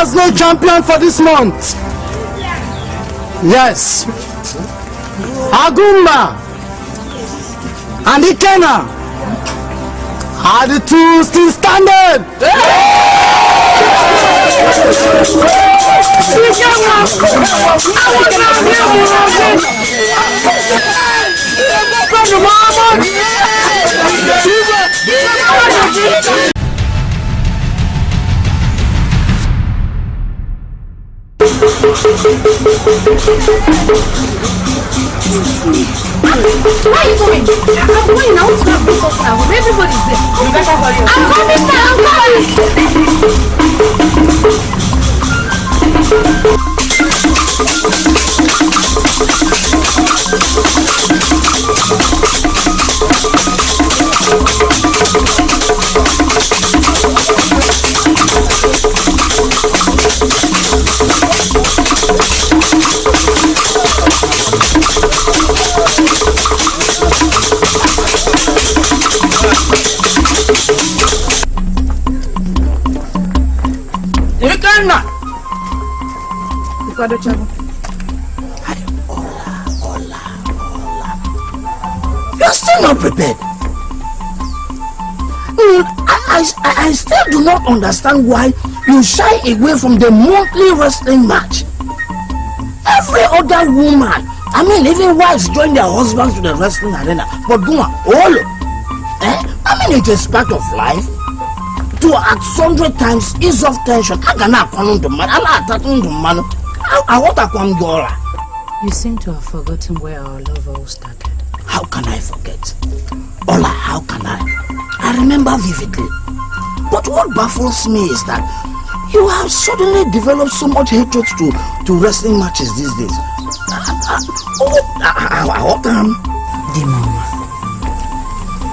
has no champion for this month. Yes. Agumba and Ikena are the two still standing. Where are you going? I'm going now to have this house. Everybody's there. You better hurry up. I'm coming now. You're still not prepared. I still do not understand why you shy away from the monthly wrestling match. Every other woman, I mean even wives, join their husbands to the wrestling arena. But go on, I mean it is part of life. To at 100 times ease off tension. I You seem to have forgotten where our love all started. How can I forget? Ola, how can I? I remember vividly. But what baffles me is that you have suddenly developed so much hatred to wrestling matches these days. The mama.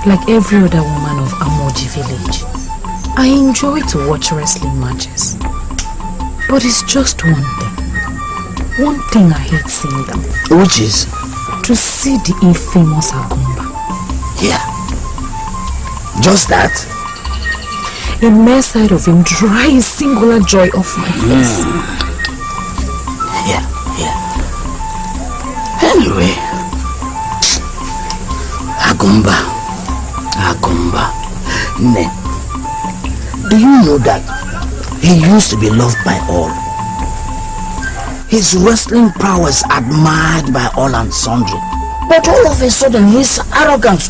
Like every other woman of Amoji village, I enjoy to watch wrestling matches. But it's just one thing. One thing I hate seeing them. Which is? To see the infamous Agumba. Yeah. Just that? A mere sight of him dries singular joy off my face. Yeah. Anyway. Agumba. Ne. Do you know that he used to be loved by all? His wrestling prowess admired by all and sundry. But all of a sudden his arrogance,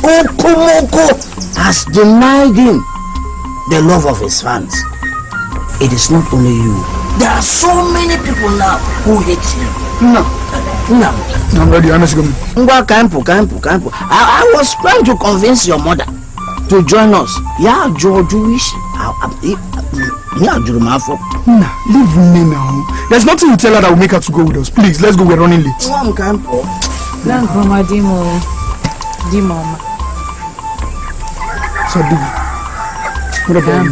has denied him the love of his fans. It is not only you. There are so many people now who hate him. No. I'm ready, I was trying to convince your mother to join us. Yeah, Jewish. Nah, leave me now. There's nothing you tell her that will make her to go with us. Please, let's go, we're running late. So, what about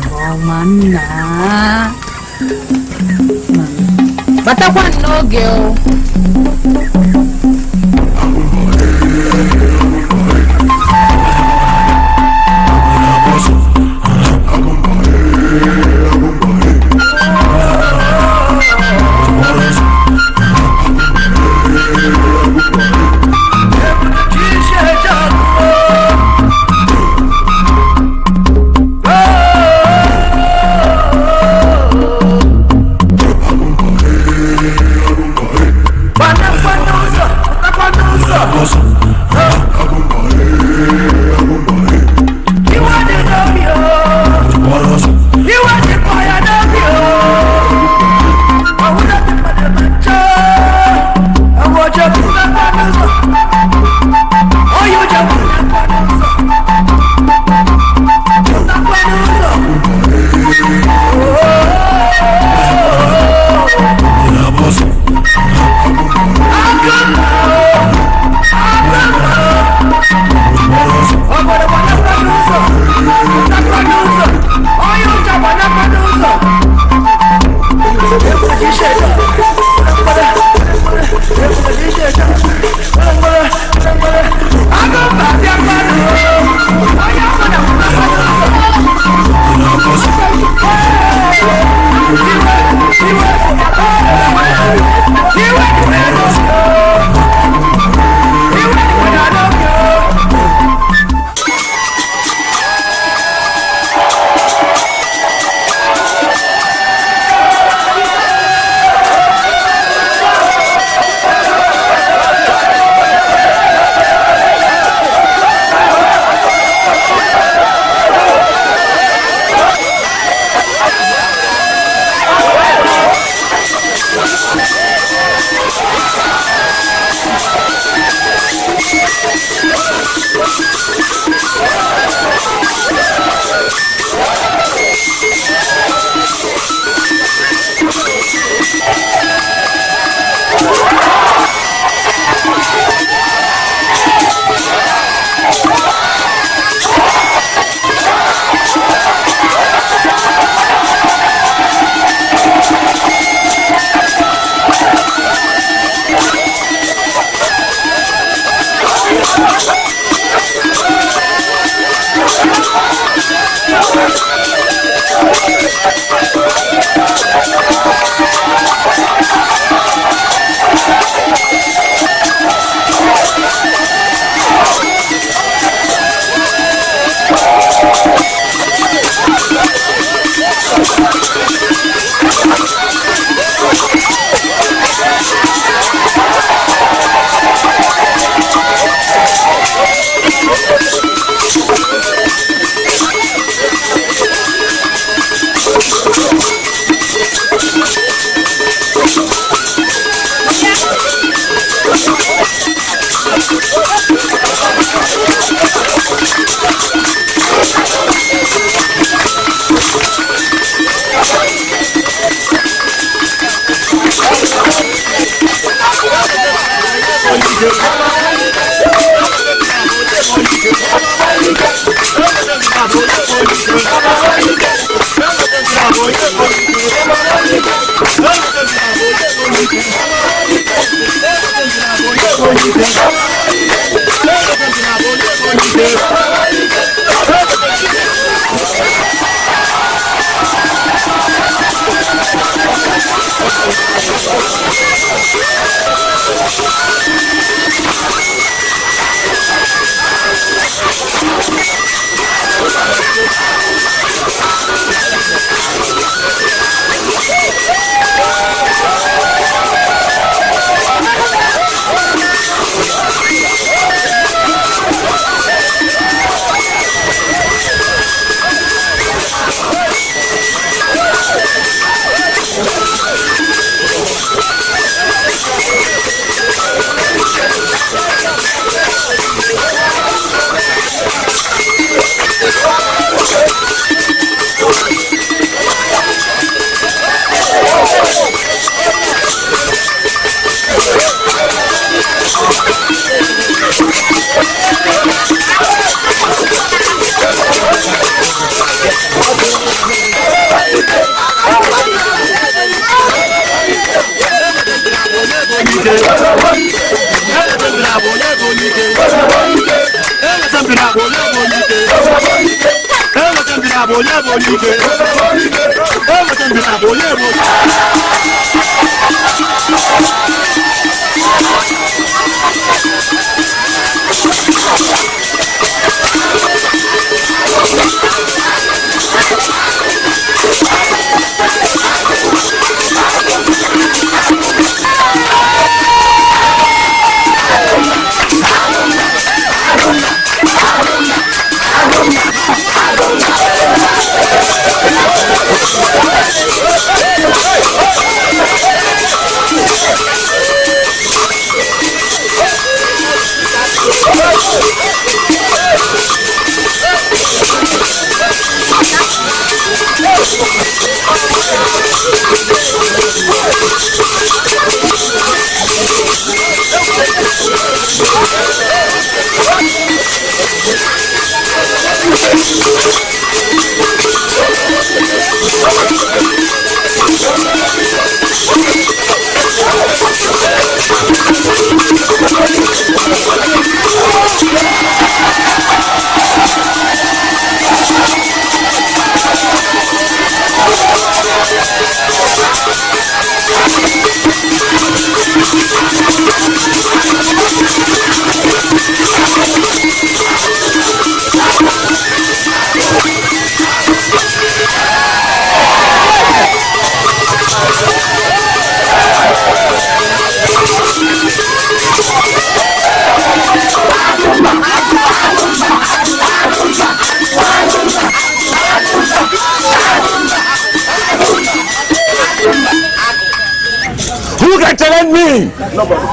Who can challenge me? Nobody.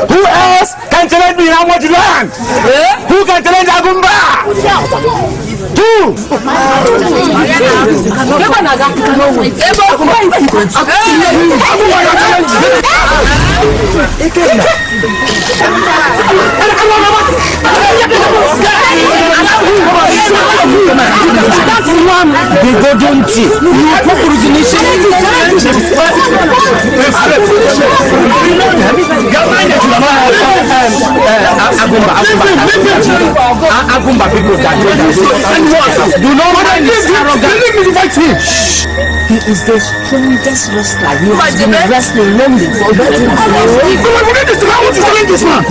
Who else can challenge me in how much land? Who can challenge Agumba? Two. That's one. The golden tea. Agumba people that do not mind this arrogant. He is the strongest wrestler. He has been wrestling lonely for about 2 years. I want to challenge this man.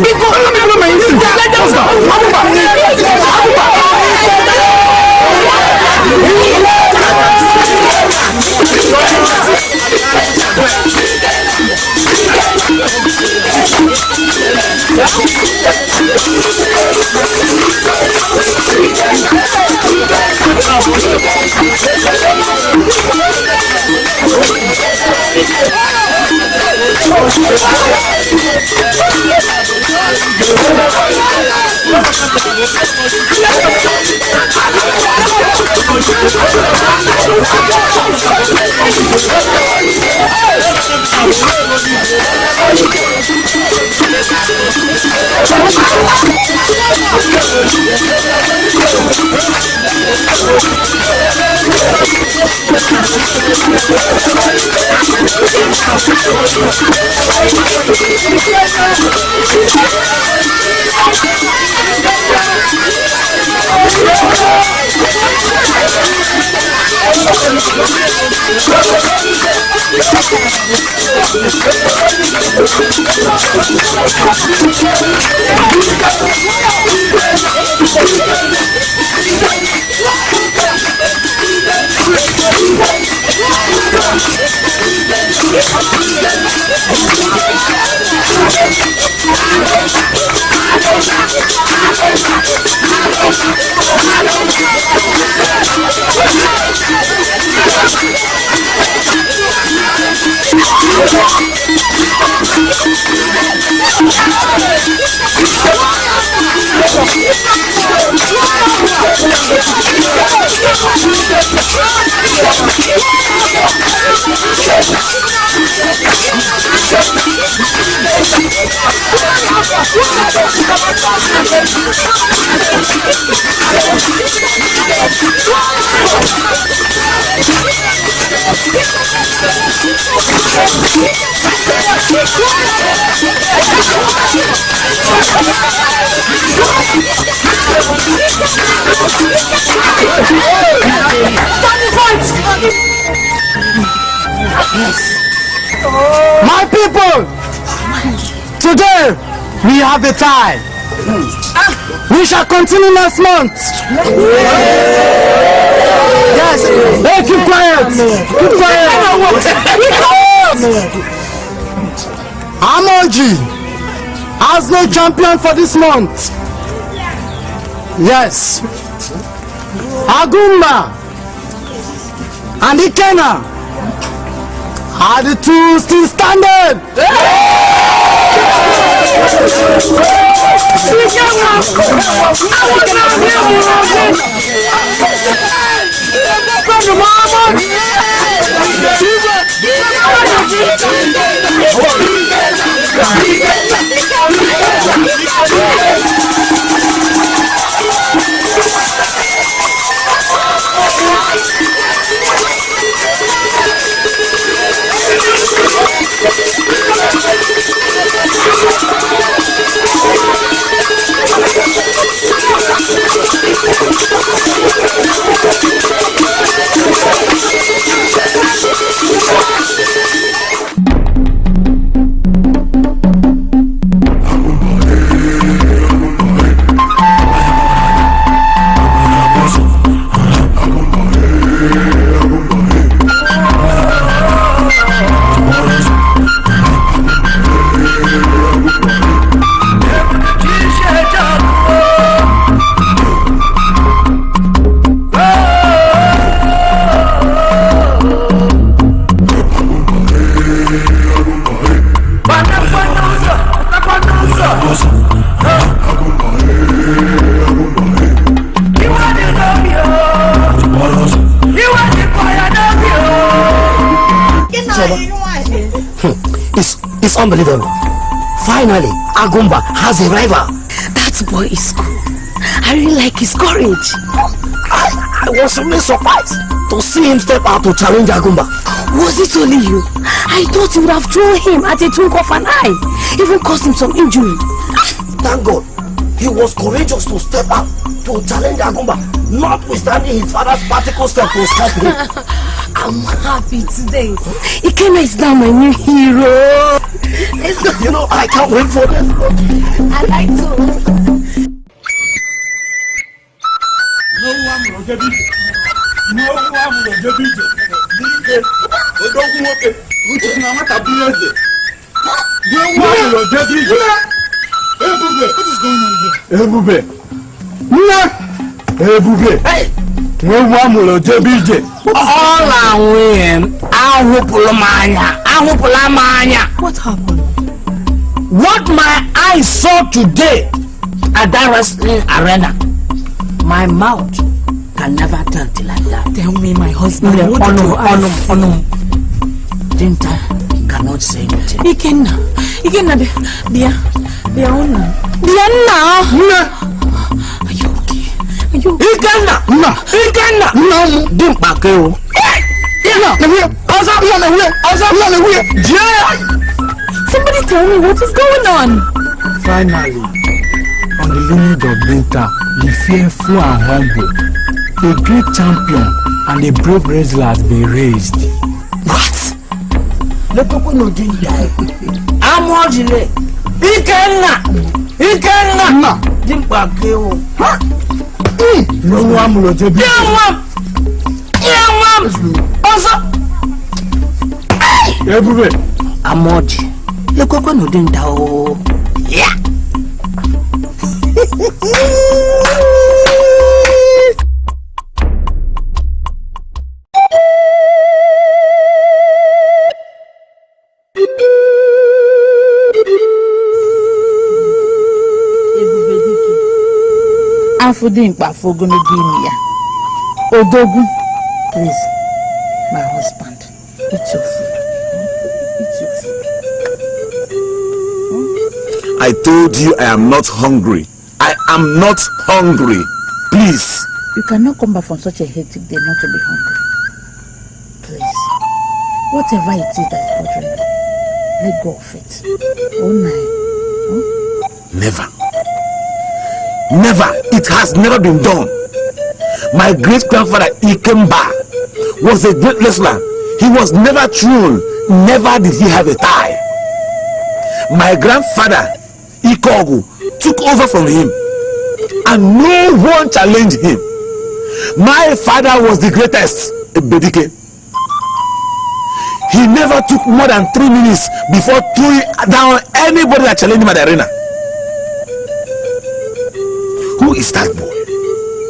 My people, today we have a tie. We shall continue next month. Yes. Hey, keep quiet. Keep quiet. Amoji has no champion for this month. Yes. Agumba and Ikena are the two still standing. It's unbelievable. Finally, Agumba has a rival. That boy is cool. I really like his courage. I was really surprised to see him step out to challenge Agumba. Was it only you? I thought you would have thrown him at a twinkle of an eye, even caused him some injury. Thank God, he was courageous to step out to challenge Agumba, notwithstanding his father's particle step to stop him. I'm happy today. Ikena is now my new hero. Let's go. You know, I can't wait for them. I like to. Hey! All I win, What happened? what my eyes saw today at that wrestling arena, my mouth can never tell till like that. Tell me, my husband. What did your eyes see? Dinta cannot say anything. Ikena, they are on now. Are you okay? Are you okay? Ikena, no, Dimpakeo. Somebody tell me what is going on. Finally, on the limit of Dinta, the fearful and humble, a great champion and a brave wrestler has been raised. What? lekoko no dinda. Amojile. Ikenna. Na. Dimpa keo. Ha. No one will do. Yeah, also. Everywhere. Amoji. Lekoko no dinda o. Yeah. Afudimpa for gonna give me ya. Odogu, please, my husband, eat your food. Eat your food. I told you I am not hungry. I am not hungry. Please. You cannot come back from such a hectic day not to be hungry. Please, whatever it is that is bothering you, let go of it. Oh no. Never. Never. It has never been done. My great-grandfather Ikemba was a great wrestler. He was never thrown. Never did he have a tie. My grandfather Igboegwu took over from him and no one challenged him. My father was the greatest, Bedike. He never took more than 3 minutes before throwing down anybody that challenged him at the arena. Who is that boy?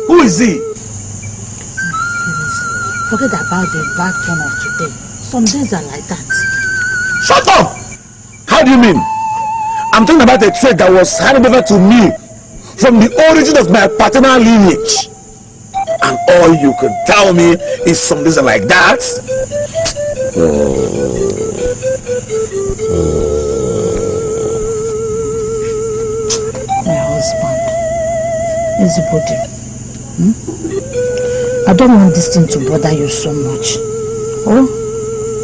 Who is he? Please, forget about the bad turn of today. Some days are like that. Shut up! How do you mean? I'm talking about a trait that was handed over to me from the origin of my paternal lineage. And all you can tell me is some days are like that? My husband. Everybody. I don't want this thing to bother you so much. Oh,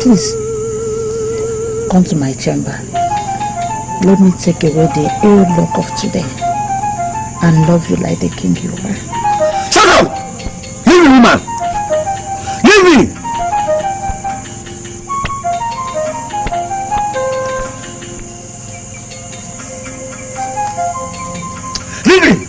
please, come to my chamber. Let me take away the ill luck of today and love you like the king you are. Shut up! Leave me, woman! Leave me! Leave me!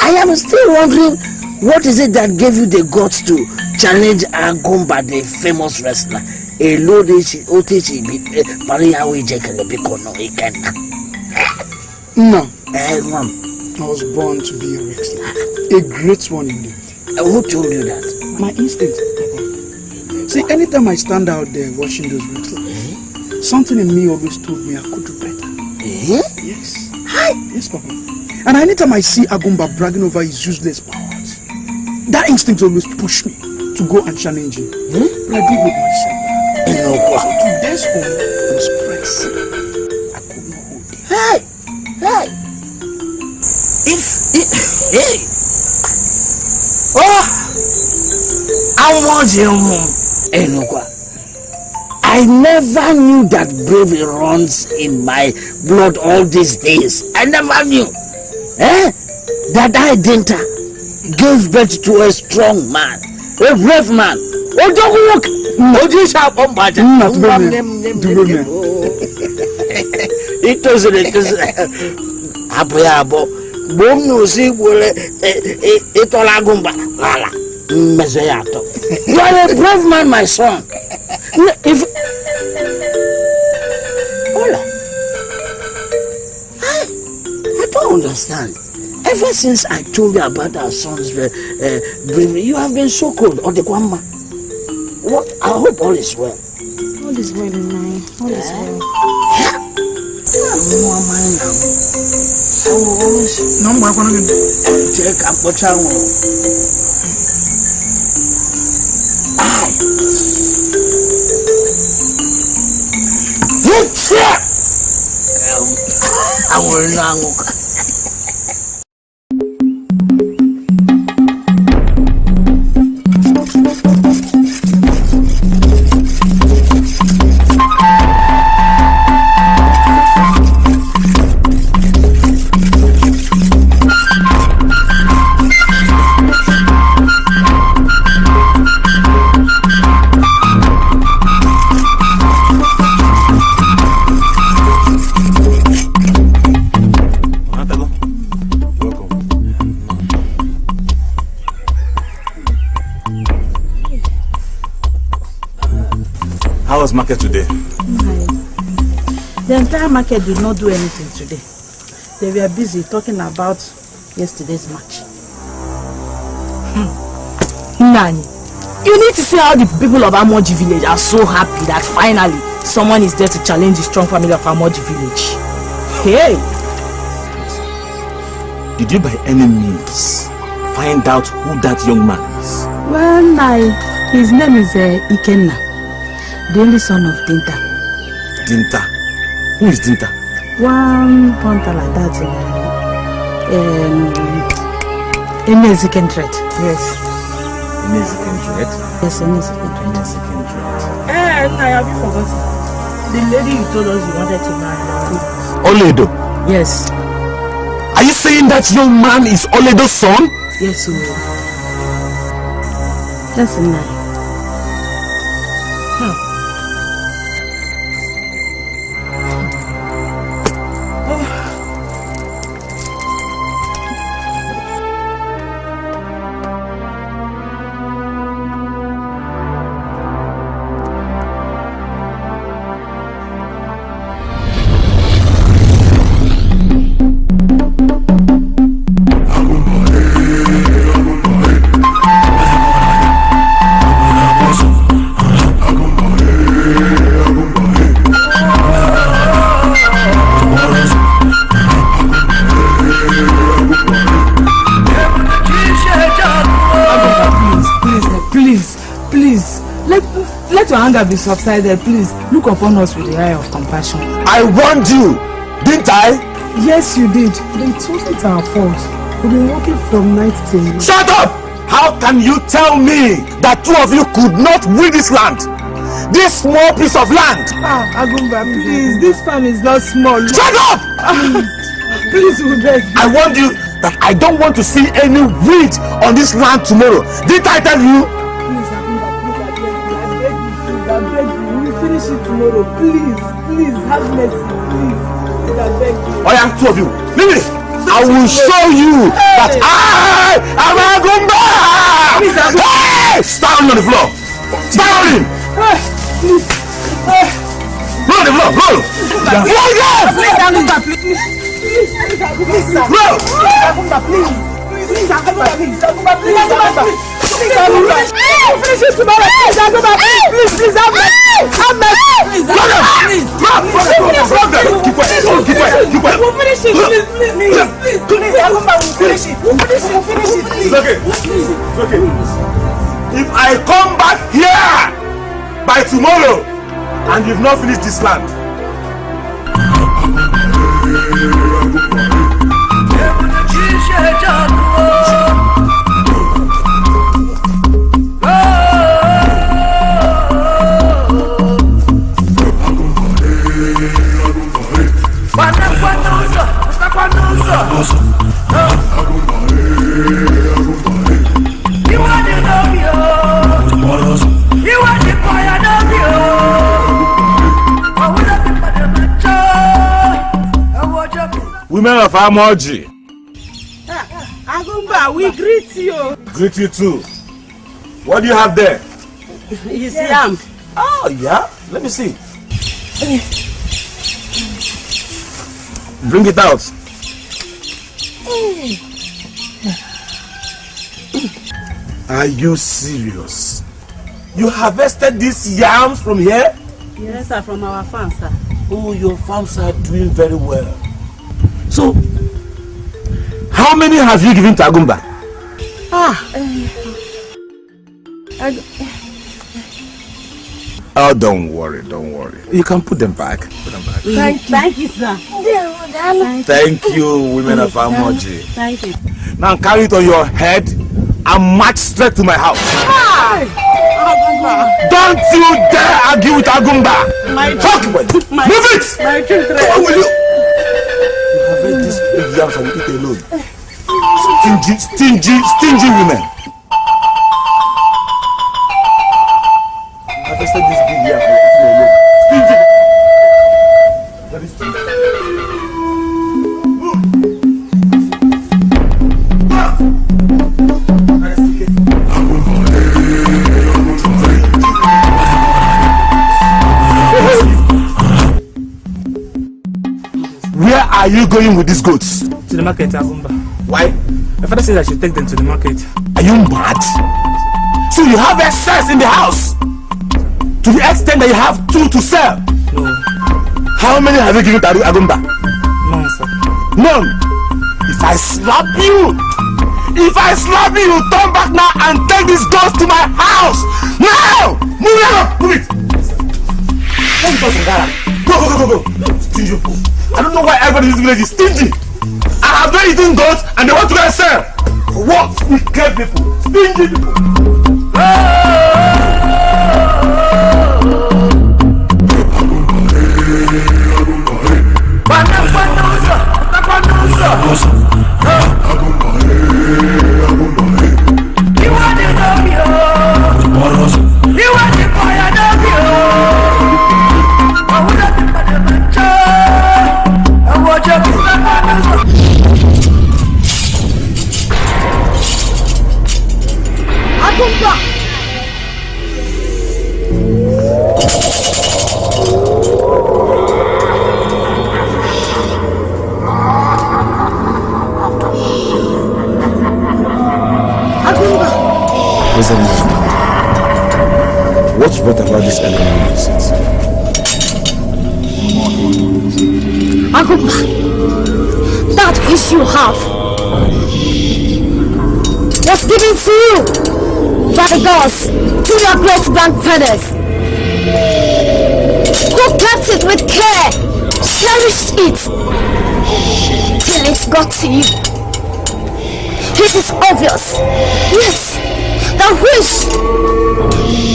I am still wondering, what is it that gave you the guts to challenge Agumba, the famous wrestler? No. I was born to be a wrestler. A great one indeed. Who told you that? My instinct. See, anytime I stand out there watching those wrestlers, something in me always told me I could do better. Yes. Yes, Papa. And anytime I see Agumba bragging over his useless powers, that instinct always pushed me to go and challenge him. But I did with myself. So today's home was pressing. I could not hold it. Hey! I never knew that bravery runs in my blood all these days. I never knew. That I didn't give birth to a strong man, a brave man. You are a brave man, my son. If I don't understand. Ever since I told you about our son's bravery, you have been so cold. Odekwamba. What? I hope all is well. All is well in mine. All is well. No, I'm going to check and watch out. I will not. Market today? The entire market did not do anything today. They were busy talking about yesterday's match. Nani, you need to see how the people of Amoji village are so happy that finally someone is there to challenge the strong family of Amoji village. Hey! Did you by any means find out who that young man is? Well, his name is Ikenna. The only son of Dinta. Dinta? Who is Dinta? One hunter like that. Innocence. Yes. Innocence? Yes, Innocence. Have you forgotten? The lady you told us you wanted to marry. Oledo? Yes. Are you saying that young man is Oledo's son? Yes, sir. That's a lie. Let your anger be subsided, please. Look upon us with the eye of compassion. I warned you, didn't I? Yes, you did. But it wasn't our fault. We've been working from night till... Shut up! How can you tell me that two of you could not win this land? This small piece of land! Agumba, please. This farm is not small. Shut up! Please, we beg you. I warned you that I don't want to see any weed on this land tomorrow. Didn't I tell you? I beg you, we'll finish it tomorrow. Please, have mercy, please. I beg you. Oh yeah, two of you. Lily, I will show you that I am Agumba! Hey! Stand on the floor! Stand on him! Please. Roll on the floor, roll! Roll again! Please, Agumba, please. Please, sir. Roll! Agumba, please. Please, Agumba, please. Agumba, please. Agumba, please. Finish it tomorrow. Please, Agumba, please, have mercy. Have mercy. Please, please. Keep quiet. We'll finish it, please, Agumba, we'll finish it. We'll finish it, please. It's okay. If I come back here by tomorrow and you've not finished this land, women of Amoji, Agumba, we greet you. greet you too. What do you have there? It's yam. Oh yeah, let me see. Bring it out. Are you serious? You harvested these yams from here? Yes, sir, from our farm, sir. Oh, your farms are doing very well. So, How many have you given to Agumba? Oh, don't worry. You can put them back. Thank you, sir. Thank you, women of Amoji. Thank you. Now carry it on your head and march straight to my house. Don't you dare argue with Agumba! Move it! Come on, will you? You have read this big yams and eat alone. Stingy women. You have read this big yam and eat alone. Stingy. Very stingy. Where are you going with these goats? To the market, Agumba. Why? My father says I should take them to the market. Are you mad? So you have excess in the house? To the extent that you have 2 to sell? No. How many have you given to Agumba? None, sir. None. If I slap you, you turn back now and take these goats to my house. Now! Move it! Let me go from Gara. Go. Stingy fool. I don't know why everybody in this village is stingy. I have not eaten goats and they want to go and sell. What? Wicked people. Stingy people. What's brought about this element visit? Agumba, that which you have was given to you by the gods to your great grandfathers, who kept it with care, cherished it till it got to you. It is obvious, yes, that which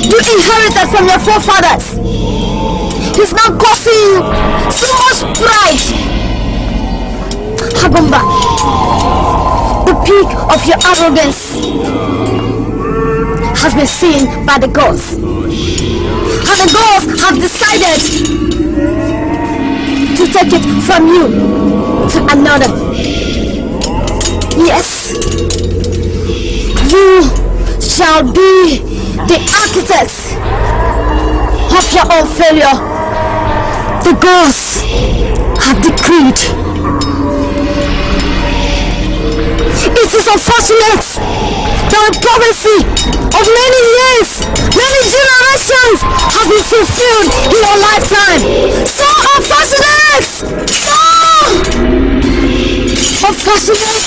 you inherited from your forefathers is now causing you so much pride. Agumba, the peak of your arrogance has been seen by the gods, and the gods have decided to take it from you to another. Yes, you shall be the architects of your own failure. The gods have decreed. It is unfortunate that a prophecy of many years, many generations have been fulfilled in your lifetime. So unfortunate! So unfortunate!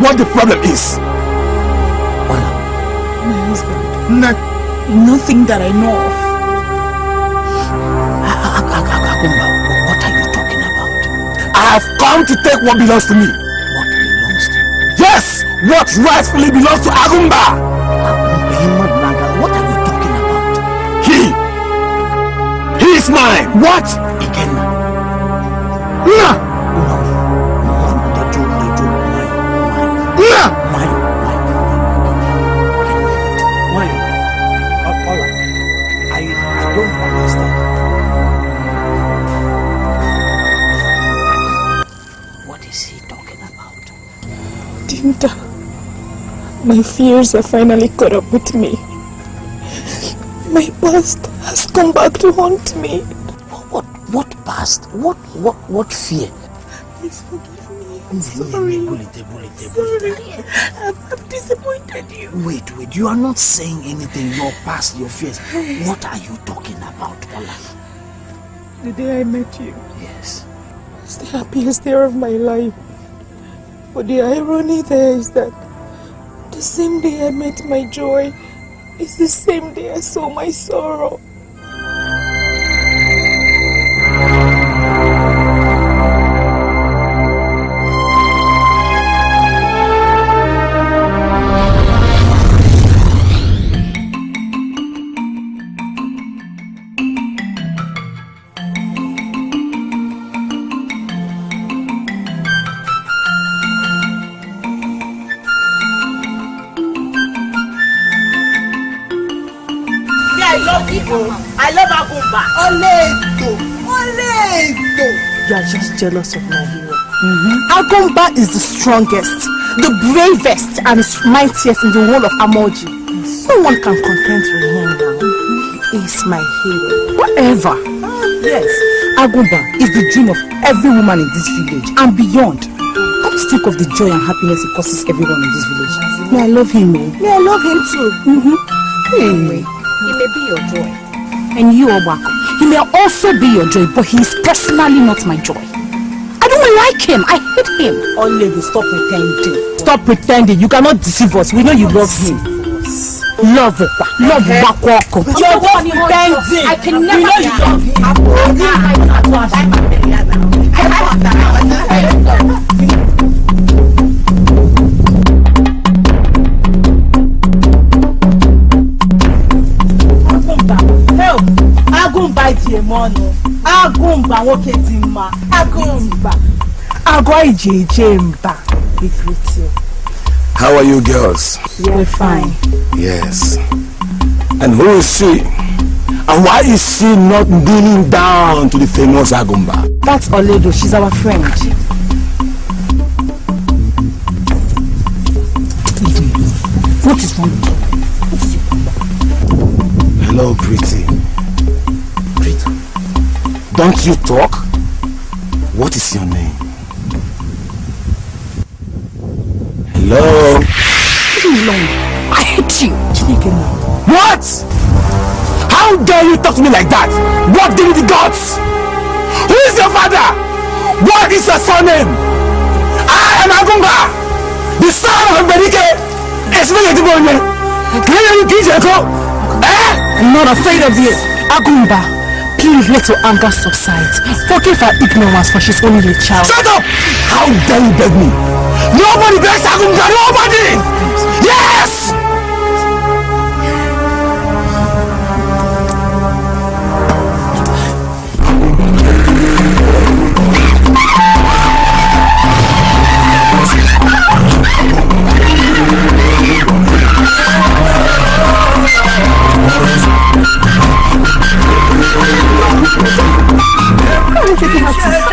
what the problem is. My husband. Nothing that I know of. Agumba, what are you talking about? I have come to take what belongs to me. What belongs to you? Yes, what rightfully belongs to Agumba. What are you talking about? He is mine. What? Again. I don't understand. What is he talking about? Dinta, my fears have finally caught up with me. My past has come back to haunt me. What past? What fear? Please forgive me. I'm sorry. I've disappointed you. Wait, you are not saying anything. Your past, your fears. What are you talking about, Ola? The day I met you. Yes. It's the happiest day of my life. But the irony there is that the same day I met my joy is the same day I saw my sorrow. I love Agumba. Oledo. You are just jealous of my hero. Agumba is the strongest, the bravest, and mightiest in the whole of Amoji. No one can contend with him now. He is my hero. Whatever. Yes, Agumba is the dream of every woman in this village and beyond. Come to think of the joy and happiness he causes everyone in this village. May I love him, oh? May I love him too. Anyway, he may be your joy. And you, Obako, he may also be your joy, but he is personally not my joy. I don't like him. I hate him. Only stop pretending. Stop pretending. You cannot deceive us. We know you love him. Love Obako. You're just pretending. I can never Agumba Jemonu, Agumba Woketima, Agumba, Agumba. We greet you. How are you girls? We're fine. Yes. And who is she? And why is she not kneeling down to the famous Agumba? That's Oledo. She's our friend. What is wrong with you? Hello, pretty. Don't you talk? What is your name? Hello? Leave me alone. I hate you. What? How dare you talk to me like that? What gave you the guts? Who is your father? What is your surname? I am Agumba, the son of Berike. I'm not afraid of you. Agumba, please let your anger subside. Forgive her ignorance, for she's only a child. Shut up! How dare you beg me? Nobody begs Agumba, nobody! Yes!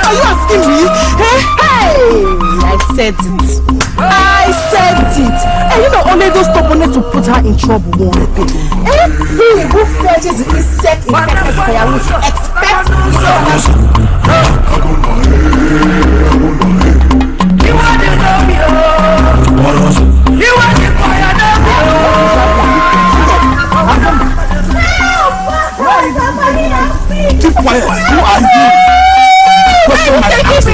Are you asking me? Hey! I said it. And you know, only those stubbornness to put her in trouble won't pay. He who fetches the insect infected fire will expect his You want to know me, you want to fire Keep quiet. Who are you? Question my answer. Help me!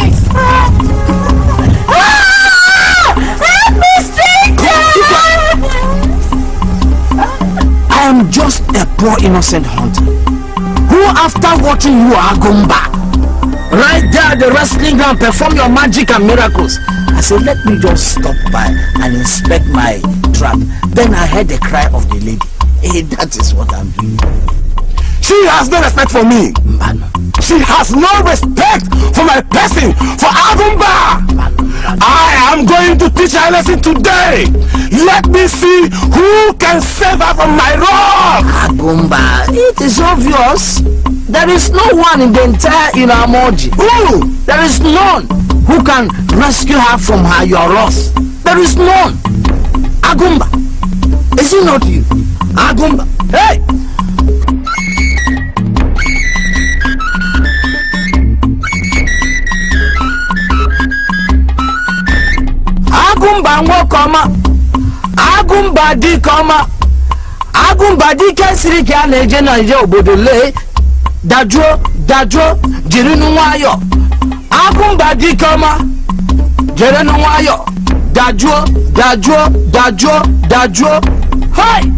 a poor innocent hunter who, after watching you Agumba right there at the wrestling ground perform your magic and miracles, I said, let me just stop by and inspect my trap. Then I heard the cry of the lady. Hey, that is what I'm doing. She has no respect for me. She has no respect for my person, for Agumba. I am going to teach her a lesson today. Let me see who can save her from my wrath. Agumba, it is obvious. There is no one in the entire Inamoji. Who? There is none who can rescue her from your wrath. There is none. Agumba. Is it not you? Agumba. Hey! Agumba nwokoma, Agumba dikoma, Agumba dike siri ki a na-eje na-eje obodo le, dajuo, jiri n'nwayo. Agumba dikoma, jiri n'nwayo, dajuo. Hey!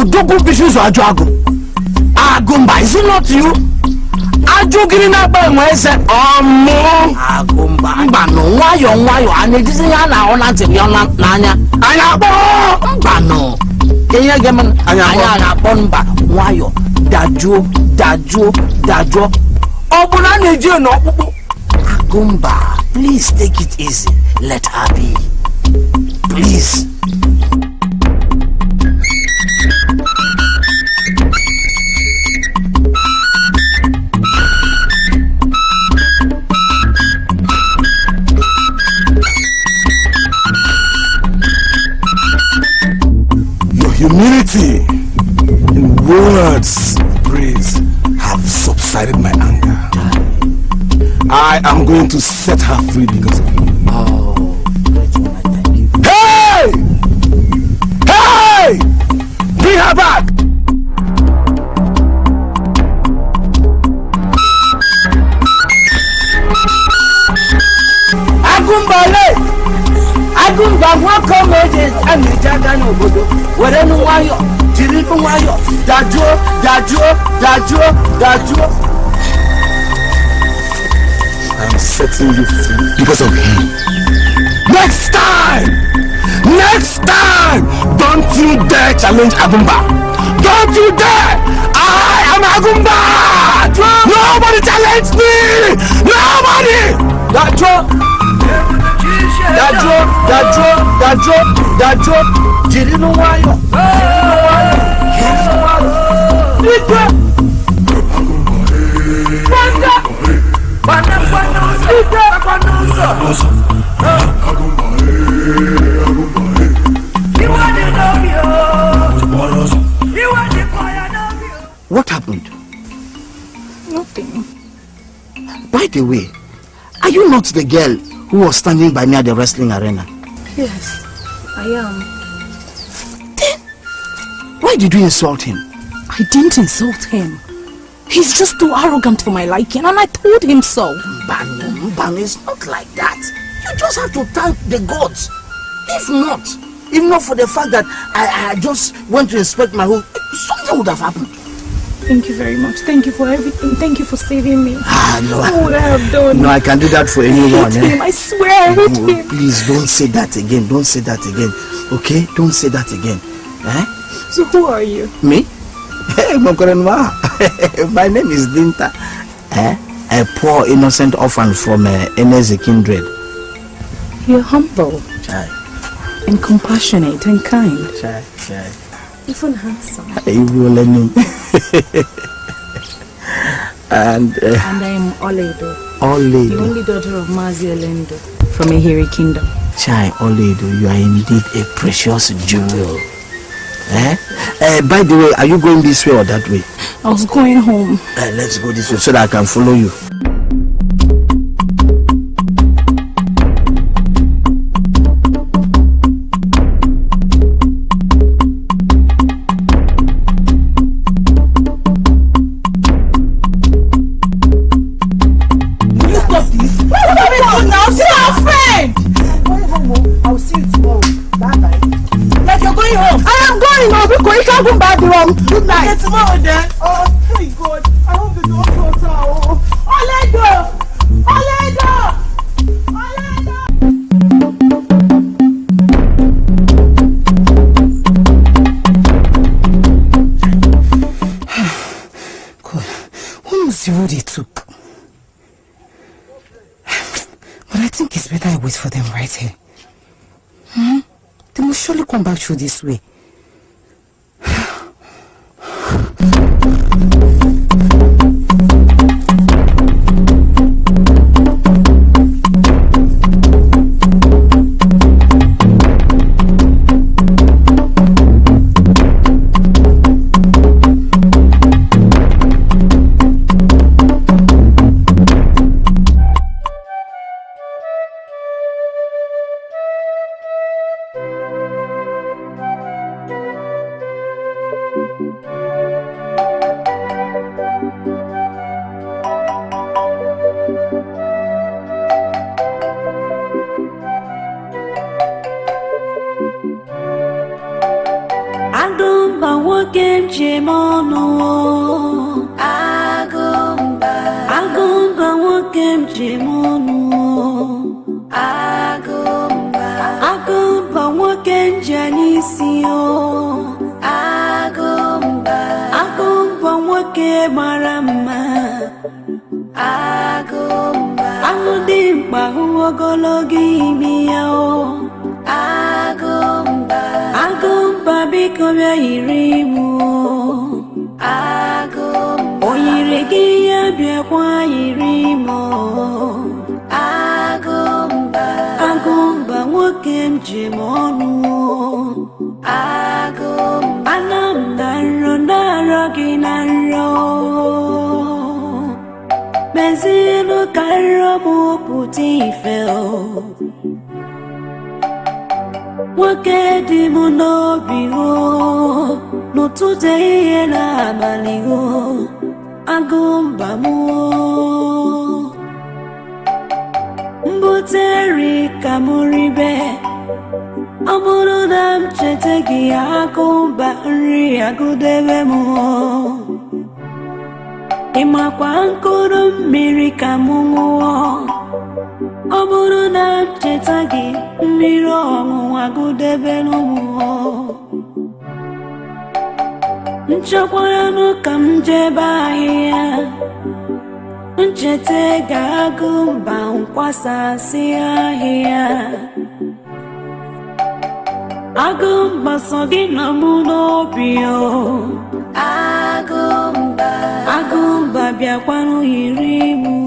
Odogu bishuzo ajo Agumba, is it not you? Ajugiri na ba enwese omo Agumba mbano nwayo anejisi ya na ona ntimi ona n'anya anya akpo mbano kenye gemen anya akpo mba nwayo dajuo obuna neji no okpukpu Agumba, please take it easy, let her be, please. Humility in words of praise have subsided my anger. I am going to set her free because of you. Oh, great one, I thank you. Hey! Bring her back! Agumba welcome agent and the Jagan Ogbodo. Where no wayo, jiri no wayo, dajuo. I'm setting you free because of him. Next time, don't you dare challenge Agumba. Don't you dare! I am Agumba. Nobody challenge me. Nobody. Dajuo, jiri no wayo. What happened? Nothing. By the way, are you not the girl who was standing by me at the wrestling arena? Yes, I am. Then, why did you insult him? I didn't insult him. He's just too arrogant for my liking, and I told him so. Mbano, it's not like that. You just have to thank the gods. If not for the fact that I just went to inspect my home, something would have happened. Thank you very much. Thank you for everything. Thank you for saving me. No. What would I have done? No, I can do that for anyone. I hate him. I swear I hate him. Please don't say that again. Okay? Don't say that again. So who are you? Me? My name is Dinta. A poor innocent orphan from Eneze kindred. You're humble. Chai. And compassionate and kind. Chai. Even handsome. And I am Oledo. Oledo. The only daughter of Mazi Elendo from Ehiri Kingdom. Chai, Oledo, you are indeed a precious jewel. By the way, are you going this way or that way? I was going home. Let's go this way so that I can follow you. come. Good night. Okay, tomorrow then. Oh my God. I hope they don't close out. Oledo! Oledo! Oledo! God, who knows the road they took? But I think it's better I wait for them right here. They must surely come back through this way. Agumba sogina munobio Agumba biakwanu irimu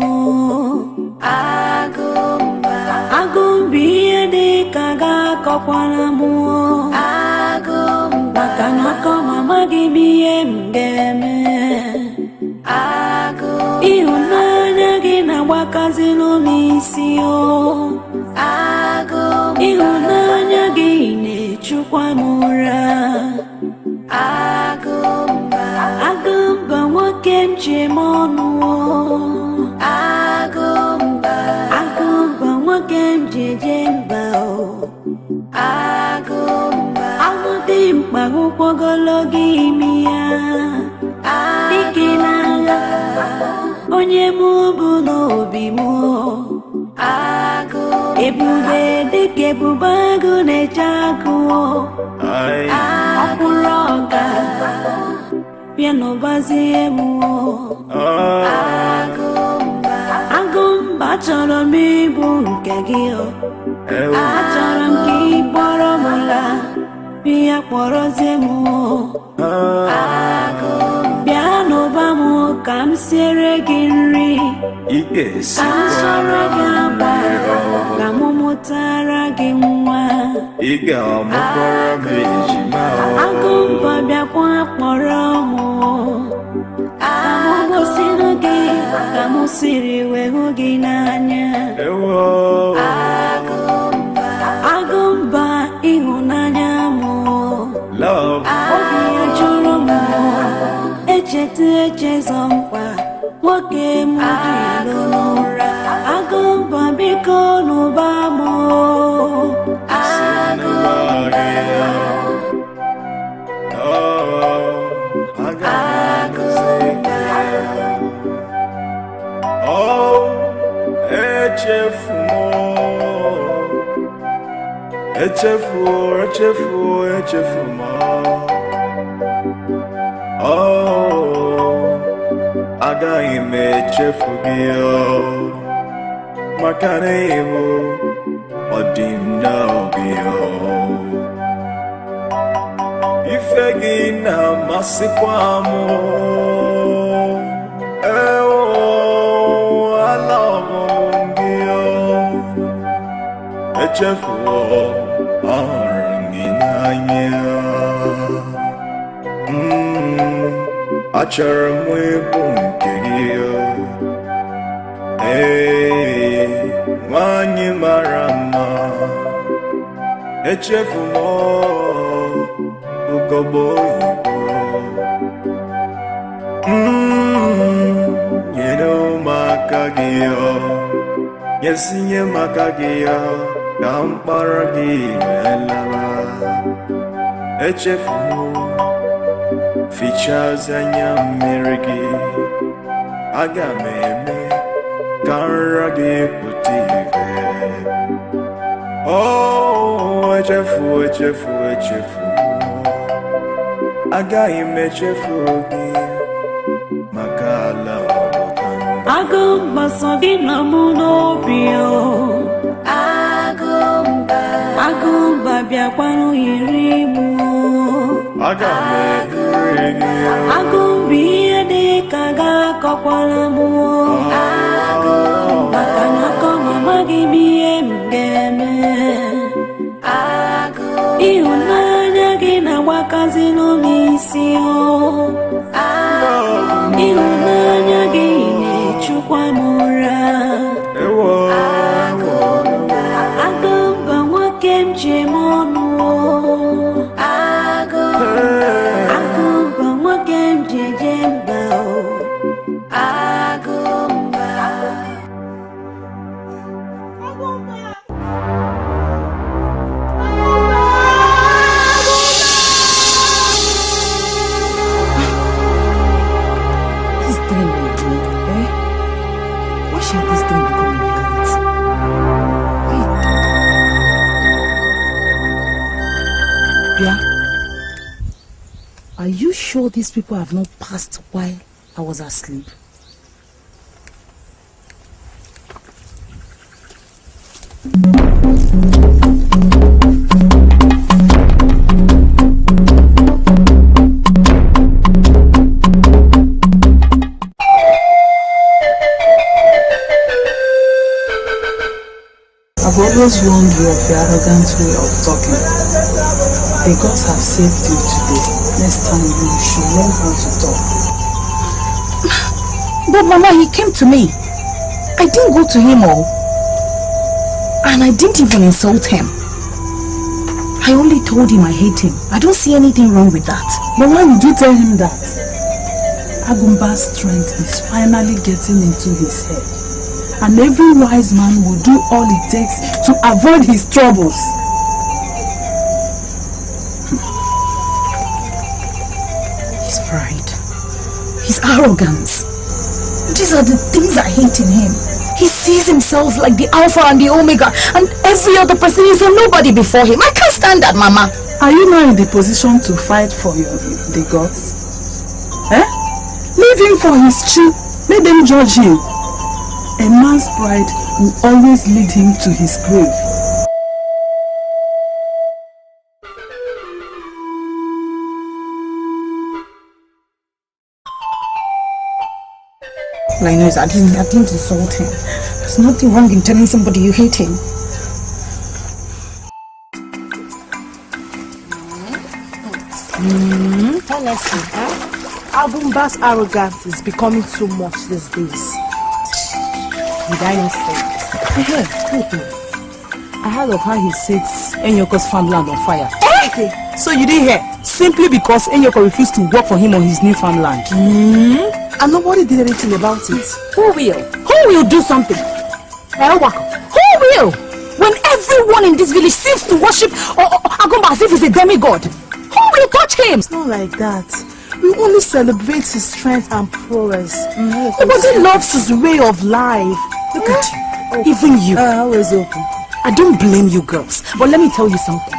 Agumbi edi kaga kopwana mu Makana koma magimi mgeme Ihunanya gina wakazi lumisio Ihunanya gine chukwanura Agumba wakenche monu Agumba wakenche jembao Amudimpa upogologi imiya Dikilanga Onye mubu n'obi mu Ebube dike ebubagu nechagu Ọkwụrọga Bịa n'ụbazi emu Agụmba achọrọ m ịbụ nke gị Achọrọ m ka ị kpọrọ m la Bịa kpọrọzie m Bịa n'ụba m ka m siere gị nri Ka m sọrọ gị agba Ka m mụtara gị nwa Agụmba bịakwa kpọrọ m Ka m gosiri gị Ka m siri wee hụ gị n'anya Agụmba ịhụnanya m Obi ya jụrụ m Echeta echezọ mkpa Nwoke m dị n'ụra Agụmba biko n'ụba m echefu ma. Oh, agaghị m echefu gị maka na ịbụ ọ dị m n'obi ife gị na-amasịkwa m alọghọ m gị echefuo ọhụrụ gị n'anya achọrọ m ịbụ nke gị nwanyị mara mma echefu m ugogbe oyibo nyere m aka gị nyesinye m aka gị ka mkpara gị melara echefu m fichazanya mmiri gị aga m eme ka nra gị pụta ife echefu agaghị m echefu gị maka ala agụmba sọ gị na mụ n'obi agụmba bịakwanụ yiri mụ agụmba ihe dị ka ga-akọkwala mụ maka na akọ amaghị m ihe m ga-eme ịhụnanya gị na-agbakazi n'omi isi ịhụnanya gị na-echukwa m ụra agụmba nwoke m ji eme ọnụ agụmba nwoke m ji eje mba agụmba This dream again, Why shall this dream become a reality? Yeah. Are you sure these people have not passed while I was asleep? I've always warned you of your arrogant way of talking. The gods have saved you today. Next time you should learn how to talk. But Mama, he came to me. I didn't go to him all. And I didn't even insult him. I only told him I hate him. I don't see anything wrong with that. But why did you tell him that? Agumba's strength is finally getting into his head. And every wise man will do all it takes to avoid his troubles. His pride, his arrogance. These are the things I hate in him. He sees himself like the Alpha and the Omega, and every other person is a nobody before him. I can't stand that, Mama. Are you not in the position to fight for the gods? Leave him for his truth. Let them judge him. A man's pride will always lead him to his grave. I know I didn't insult him. There's nothing wrong in telling somebody you hate him. Honestly, Agumba's arrogance is becoming too much these days. Did I not say it? I heard of how he sets Enyoko's farmland on fire. Okay. So you didn't hear? Simply because Enyoko refused to work for him on his new farmland. And nobody did anything about it. Who will? Who will do something? Who will? When everyone in this village seems to worship Agumba as if he's a demigod. Who will touch him? It's not like that. We only celebrate his strength and prowess. Nobody loves his way of life. Look at you. Even you. Always open. I don't blame you girls, but let me tell you something.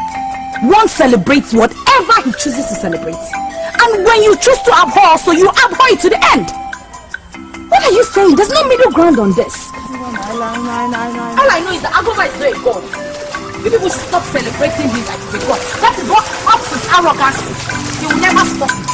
One celebrates whatever he chooses to celebrate. And when you choose to abhor, so you abhor it to the end. What are you saying? There's no middle ground on this. All I know is that Agova is not a god. You people should stop celebrating him like he's a god. That is what ups his arrogance. He will never stop it.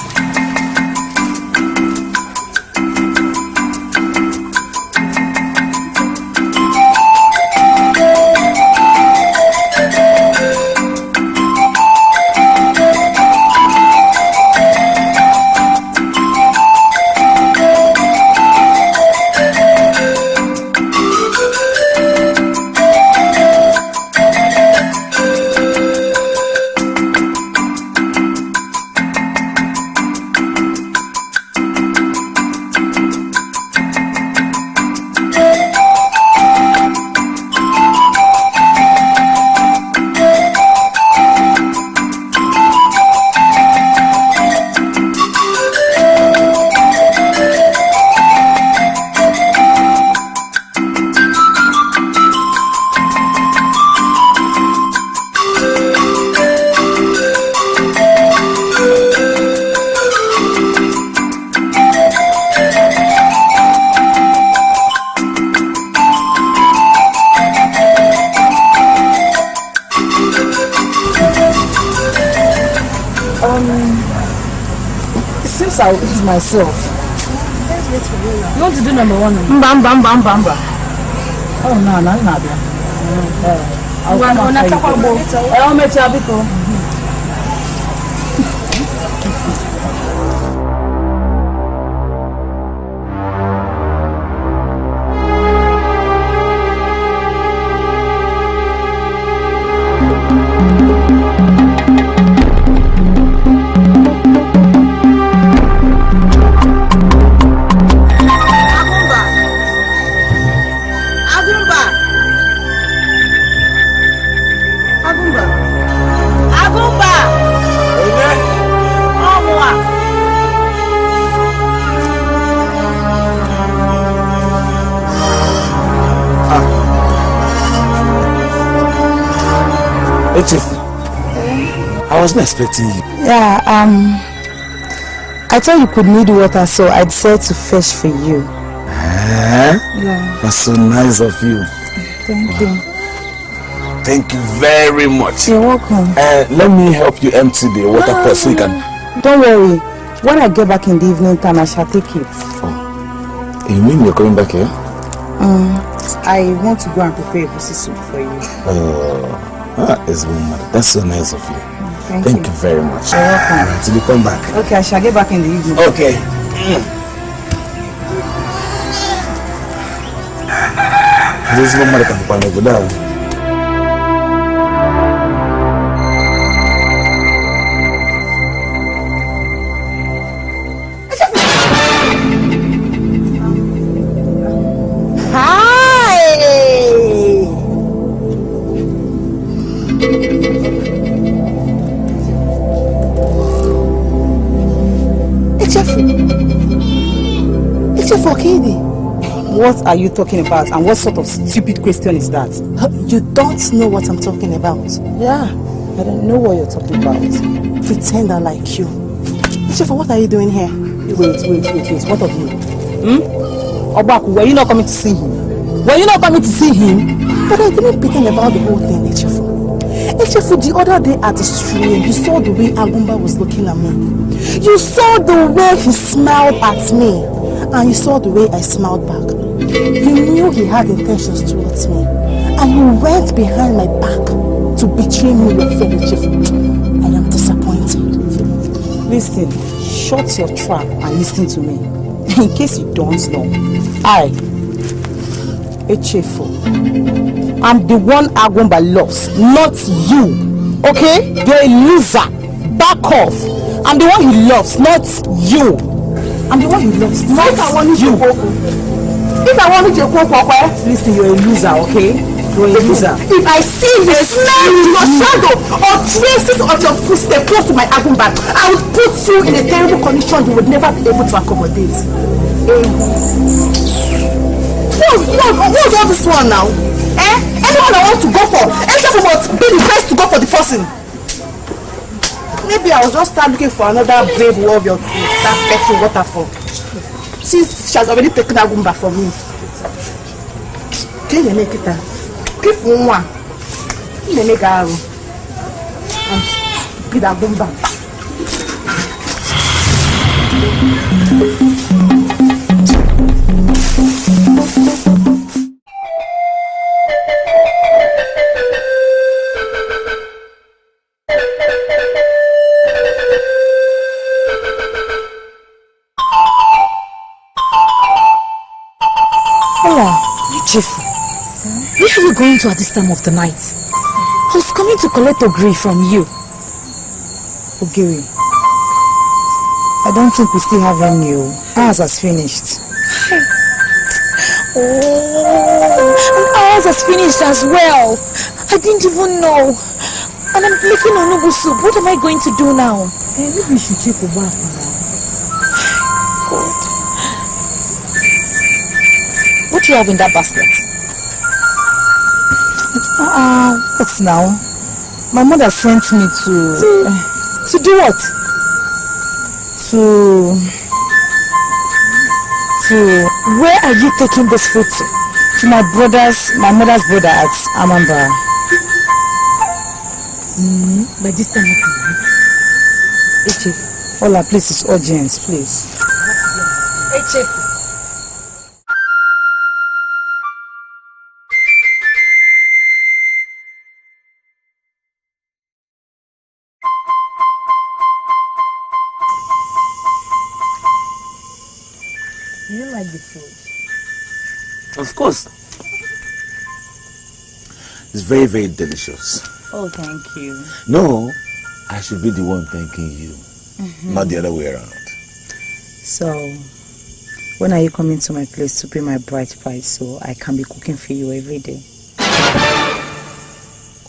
I'll ease myself. You want to do number one? Mba. Oh, no. I'll make you I wasn't expecting you. Yeah, I thought you could need water, so I decided to fetch for you. Yeah. That's so nice of you. Thank you. Thank you very much. You're welcome. Let me help you empty the water pot so you can... Don't worry. When I get back in the evening time, I shall take it. Oh. You mean you're coming back here? I want to go and prepare a pussy soup for you. That's so nice of you. Thank you very much. You're welcome. Alright, till you come back. Okay, I shall get back in the evening. Okay. This is what I'm going to do. What are you talking about, and what sort of stupid question is that? You don't know what I'm talking about. Yeah, I don't know what you're talking about. Pretender like you. Ichefu, what are you doing here? Wait. What of you? Ogbodo, were you not coming to see him? But I didn't begin about the whole thing, Ichefu. Ichefu, the other day at the stream, you saw the way Agumba was looking at me. You saw the way he smiled at me. And you saw the way I smiled back. You knew he had intentions towards me. And you went behind my back to betray me with fellow chief. I am disappointed. Listen, shut your trap and listen to me. In case you don't know, I, Echefo, I'm the one Agumba loves, not you. Okay? You're a loser. Back off. I'm the one he loves, not you. I'm the one he loves, not you. If I wanted to go for listen, you're a loser, okay? You're a loser. If I see you smell your shadow or traces of your footsteps close to my Agumba, I will put you in a terrible condition you would never be able to accommodate. What's all this one now? Anyone I want to go for, everyone must be the first to go for the person. Maybe I'll just start looking for another brave warrior to start fetching water for. Since she has already taken Agumba from me. Can you make it? Give one. Let me go. Get Agumba. Chief, where are you going to at this time of the night? I was coming to collect Ogiri from you. Ogiri? I don't think we still have any. Ours has finished. Oh, ours has finished as well. I didn't even know. And I'm making onubu soup. What am I going to do now? Maybe we should check over now. God. What do you have in that basket? What's now? My mother sent me to do what? Where are you taking this food to? To my mother's brother at Amamba. By this time of the night? Hey, Chief. All our place is urgent, please. Hey, Chief. Do you like the food? Of course. It's very, very delicious. Oh, thank you. No, I should be the one thanking you, not the other way around. So, when are you coming to my place to pay my bride price so I can be cooking for you every day?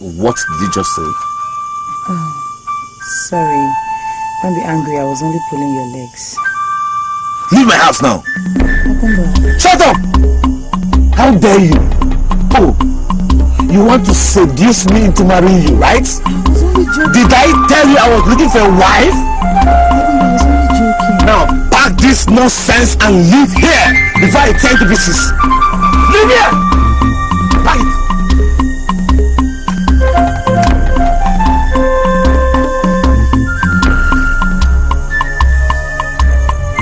What did you just say? Oh, sorry. Don't be angry, I was only pulling your legs. Leave my house now! Shut up! How dare you? Oh, you want to seduce me into marrying you, right? Did I tell you I was looking for a wife? I was only joking. Now, pack this nonsense and leave here before I tear to pieces. Leave here! Pack it!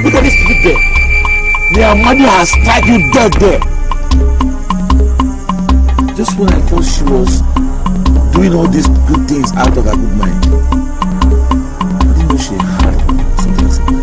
Look at this stupid girl. Their money has struck you dead there. Just when I thought she was doing all these good things out of her good mind, I didn't know she had something else in mind.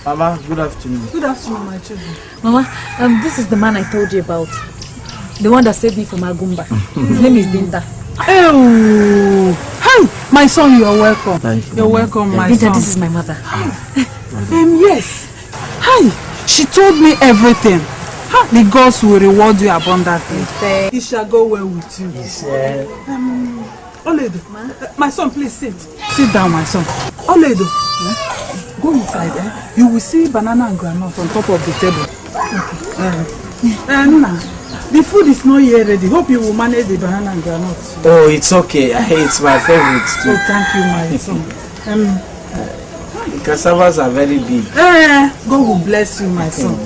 Mama, good afternoon. Good afternoon, my children. Mama, this is the man I told you about. The one that saved me from Agumba. His name is Dinta. Oh, hi, my son, you are welcome. Thank you. You're welcome, my Dinta, son. this is my mother. Yes. Hi, she told me everything. The gods will reward you abundantly. It shall go well with you. Oledo, my son, please sit. Sit down, my son. Oledo, go inside. You will see banana and granite on top of the table. Okay. The food is not yet ready. Hope you will manage the banana and granite. Oh, it's okay. It's my favorite too. Oh, thank you, my son. The cassavas are very big. God will bless you, my son.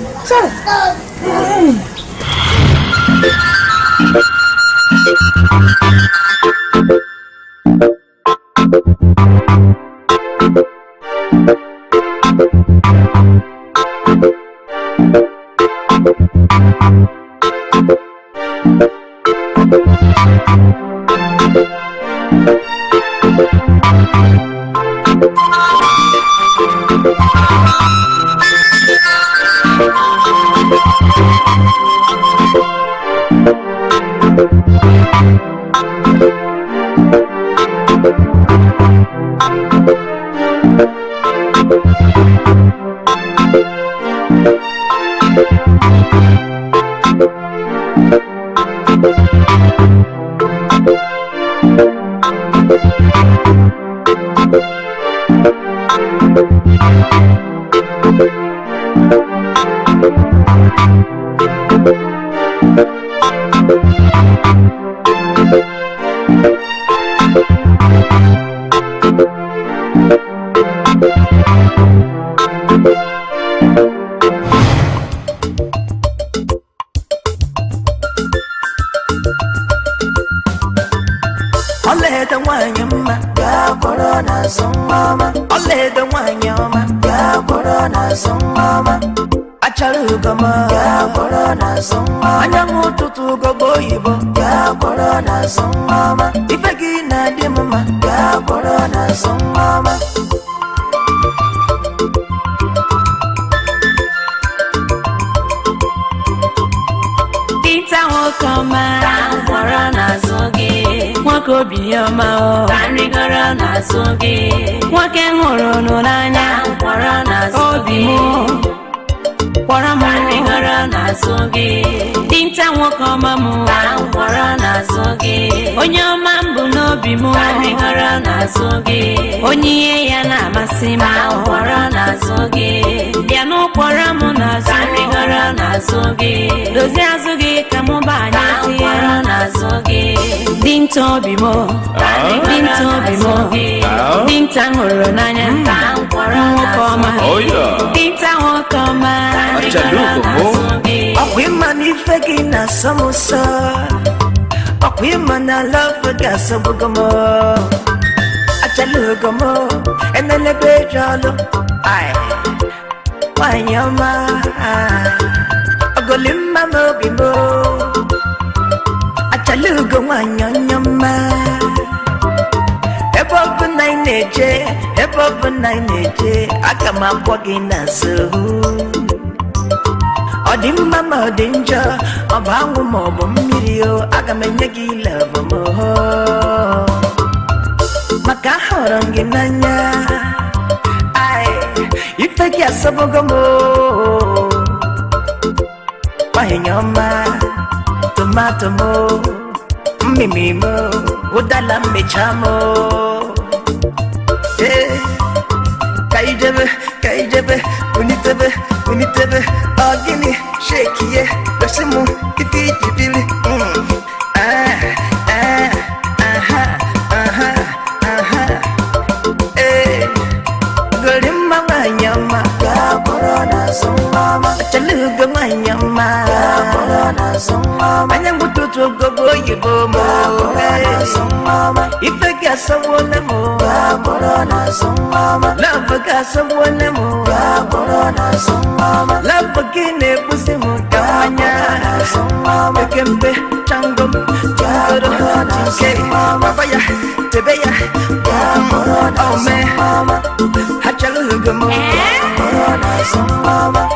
Onye ya na masima kwara na zogi bia no kwara mu na zogi na zogi dozi azugi kamubanya kwara na zogi dinto bimo dinta ngoro nanya kwara koma dinta koma achaluko mo akwima ni fegi na samosa akwima na love gasa bugamo Achalugomo, and then the bejalo. Aye, why, yama? A golimma mobimo. Achalugo, one yama. Above 9 age, above 9 age. I come up walking as a Odimma danger, a bangu mobo mirio. I come and yagi love more. Makahorangi nanya ay ifekia sabogomo Wanyama tomato mo mimimo udala mechamo kaijebe unitebe agini shake rasimu ifijibili Chaluga manyama Manyangu tutu gogo yibomo Ifeka sawone mo Love ka sawone mo Love kine pusi mo kamanya Kembe changom changoro chinke Babaya tebeya Oh me Hachaluga mo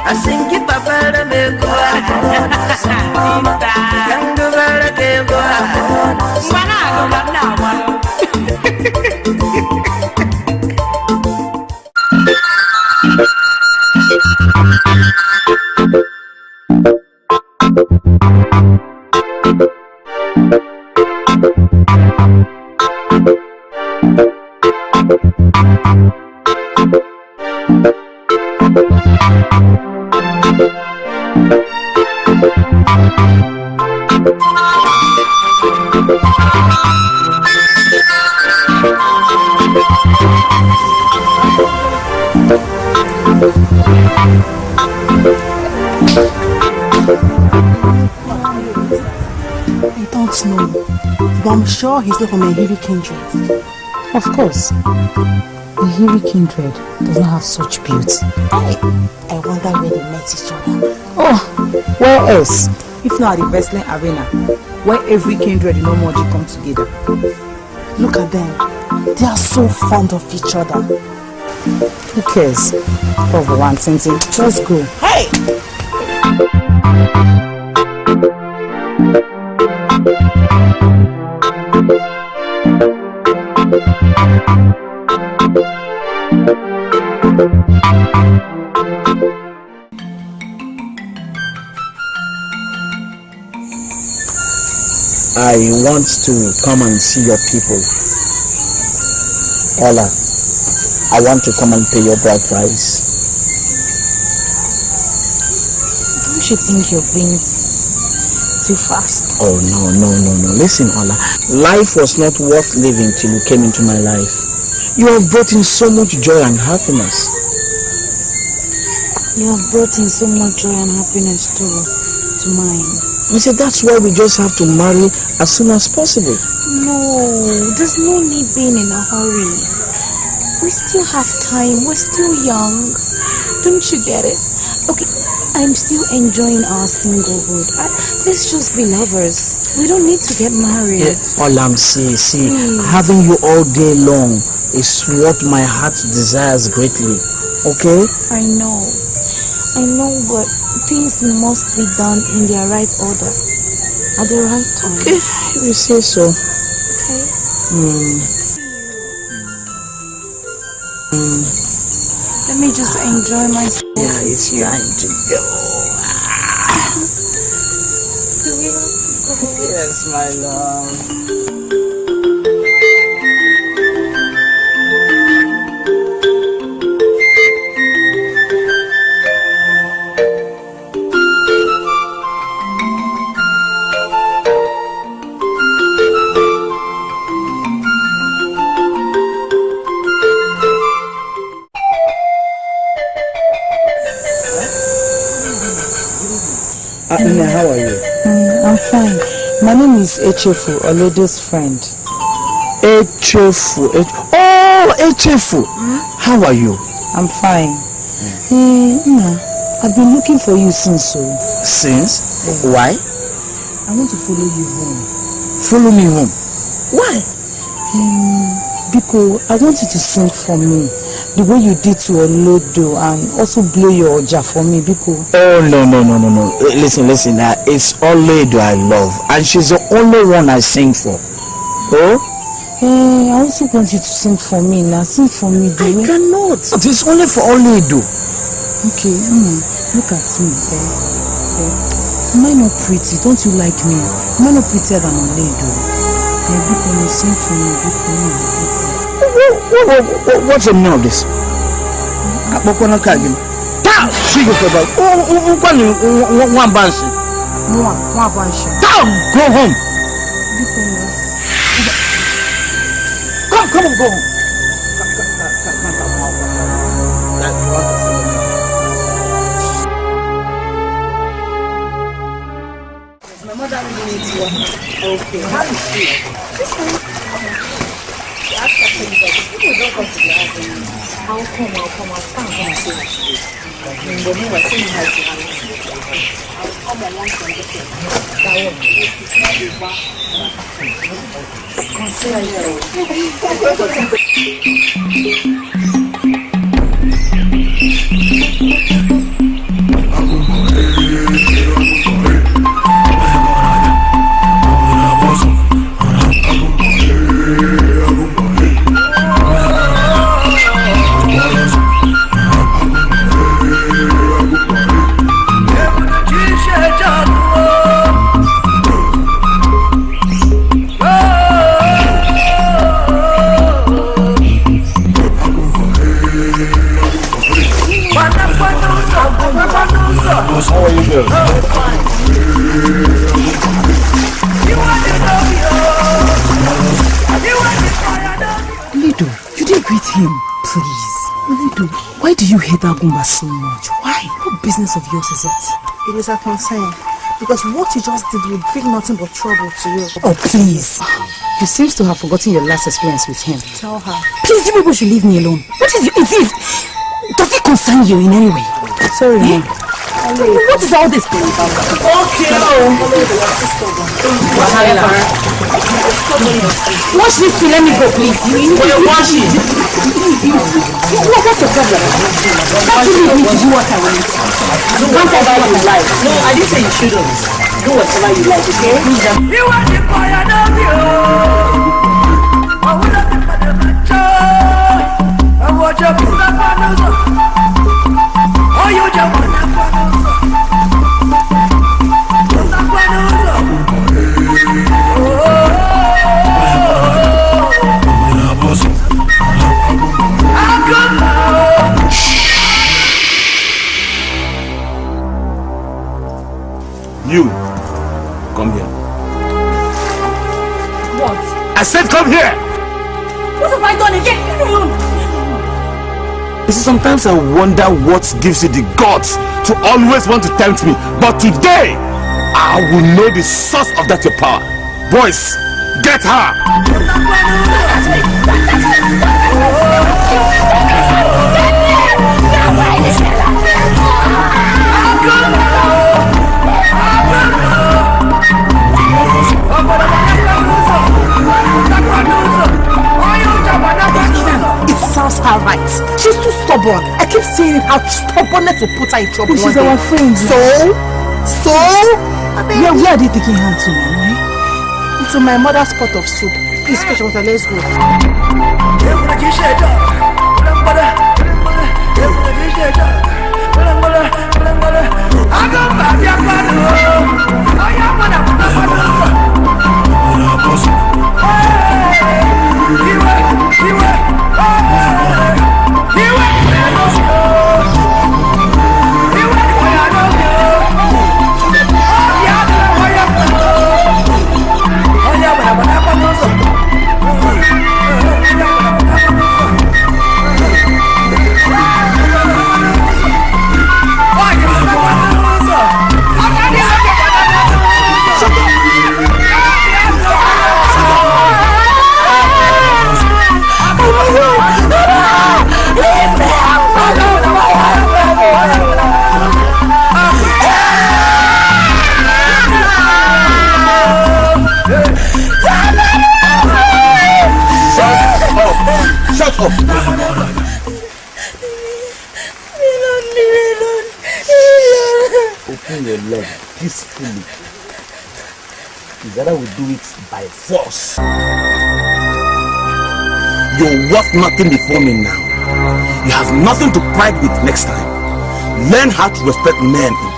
I sing it babara me go Kangu bara te go Mana go na I don't know, but I'm sure he's not from a Hiri kindred. Of course. The Hiri kindred doesn't have such beauty. I wonder where they met each other. Oh, where else? If not at the wrestling arena, where every kindred in Omoji come together. Look at them. They are so fond of each other. Who cares? Over one sentence. Let's go. Hey! I want to come and see your people. Ola, I want to come and pay your bride price. Don't you think you're being too fast? Oh, no. Listen, Ola. Life was not worth living till you came into my life. You have brought in so much joy and happiness. You have brought in so much joy and happiness to mine. I said that's why we just have to marry as soon as possible. No, there's no need being in a hurry. We still have time. We're still young. Don't you get it? Okay, I'm still enjoying our singlehood. Let's just be lovers. We don't need to get married. Yeah, Olam, see, having you all day long is what my heart desires greatly. Okay? I know, but things must be done in their right order, at the right time. Okay, you say so. Okay. Let me just enjoy myself. Yeah, it's time to go. Yes, my love. Nina, how are you? I'm fine. My name is Echefu, Olodo's friend. Echefu. Oh, Echefu. How are you? I'm fine. Nina, I've been looking for you since. Since? Yeah. Why? I want to follow you home. Follow me home? Why? Because I want you to sing for me. The way you did to Ogbodo and also blow your oja for me, because... Oh, no. Listen, it's Ogbodo I love, and she's the only one I sing for. Oh? I also want you to sing for me. Now, sing for me, do I cannot. It's only for Ogbodo. Okay, look at me. Am I not pretty? Don't you like me? Am I not prettier than Ogbodo? Because sing for me, What's the meaning of this? Go home. Come on, go home. My mother really needs one. Okay, how is she? She's fine. She asked her to but people don't come to the house anymore. I'll come. I'll come and say what she did. In the meanwhile, say hi to her. I'll come along from the place. How are you doing? Lido, you didn't greet him. Please. Lido, why do you hate Agumba so much? Why? What business of yours is it? It is a concern. Because what you just did will bring nothing but trouble to you. Oh, please. You seem to have forgotten your last experience with him. Tell her. Please, you people should leave me alone. What is it? Does it concern you in any way? Sorry, eh? What is all this? Okay. Watch this thing, let me go, please. Watch it. What's your problem? Don't you leave me to do what I want. Whatever you like. No, I didn't say you shouldn't. Do whatever you like, okay? You want the boy, I love you. I will not be for the macho. I want your business. Oh, you just want to Oh, You, come here. What? I said come here! What have I done again? You see, sometimes I wonder what gives you the guts to always want to tempt me. But today, I will know the source of that your power. Boys, get her! It sounds her right. She's too stubborn. I keep seeing how stubbornness will put her in trouble. She's our friend. So? Where are they taking her to, eh? Into my mother's pot of soup. Please fetch water, let's go. Shut up! Open your leg peacefully. Either we do it by force. You're worth nothing before me now. You have nothing to pride with next time. Learn how to respect men in you.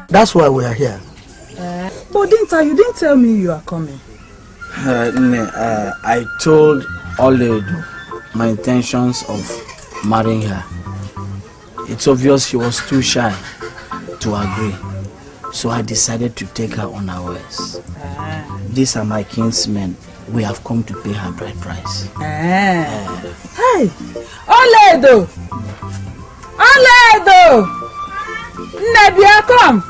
That's why we are here. But you didn't tell me you are coming. I told Ogbodo my intentions of marrying her. It's obvious she was too shy to agree. So I decided to take her unawares. These are my kinsmen. We have come to pay her bride price. Hey! Ogbodo! Ogbodo! Nebia, come!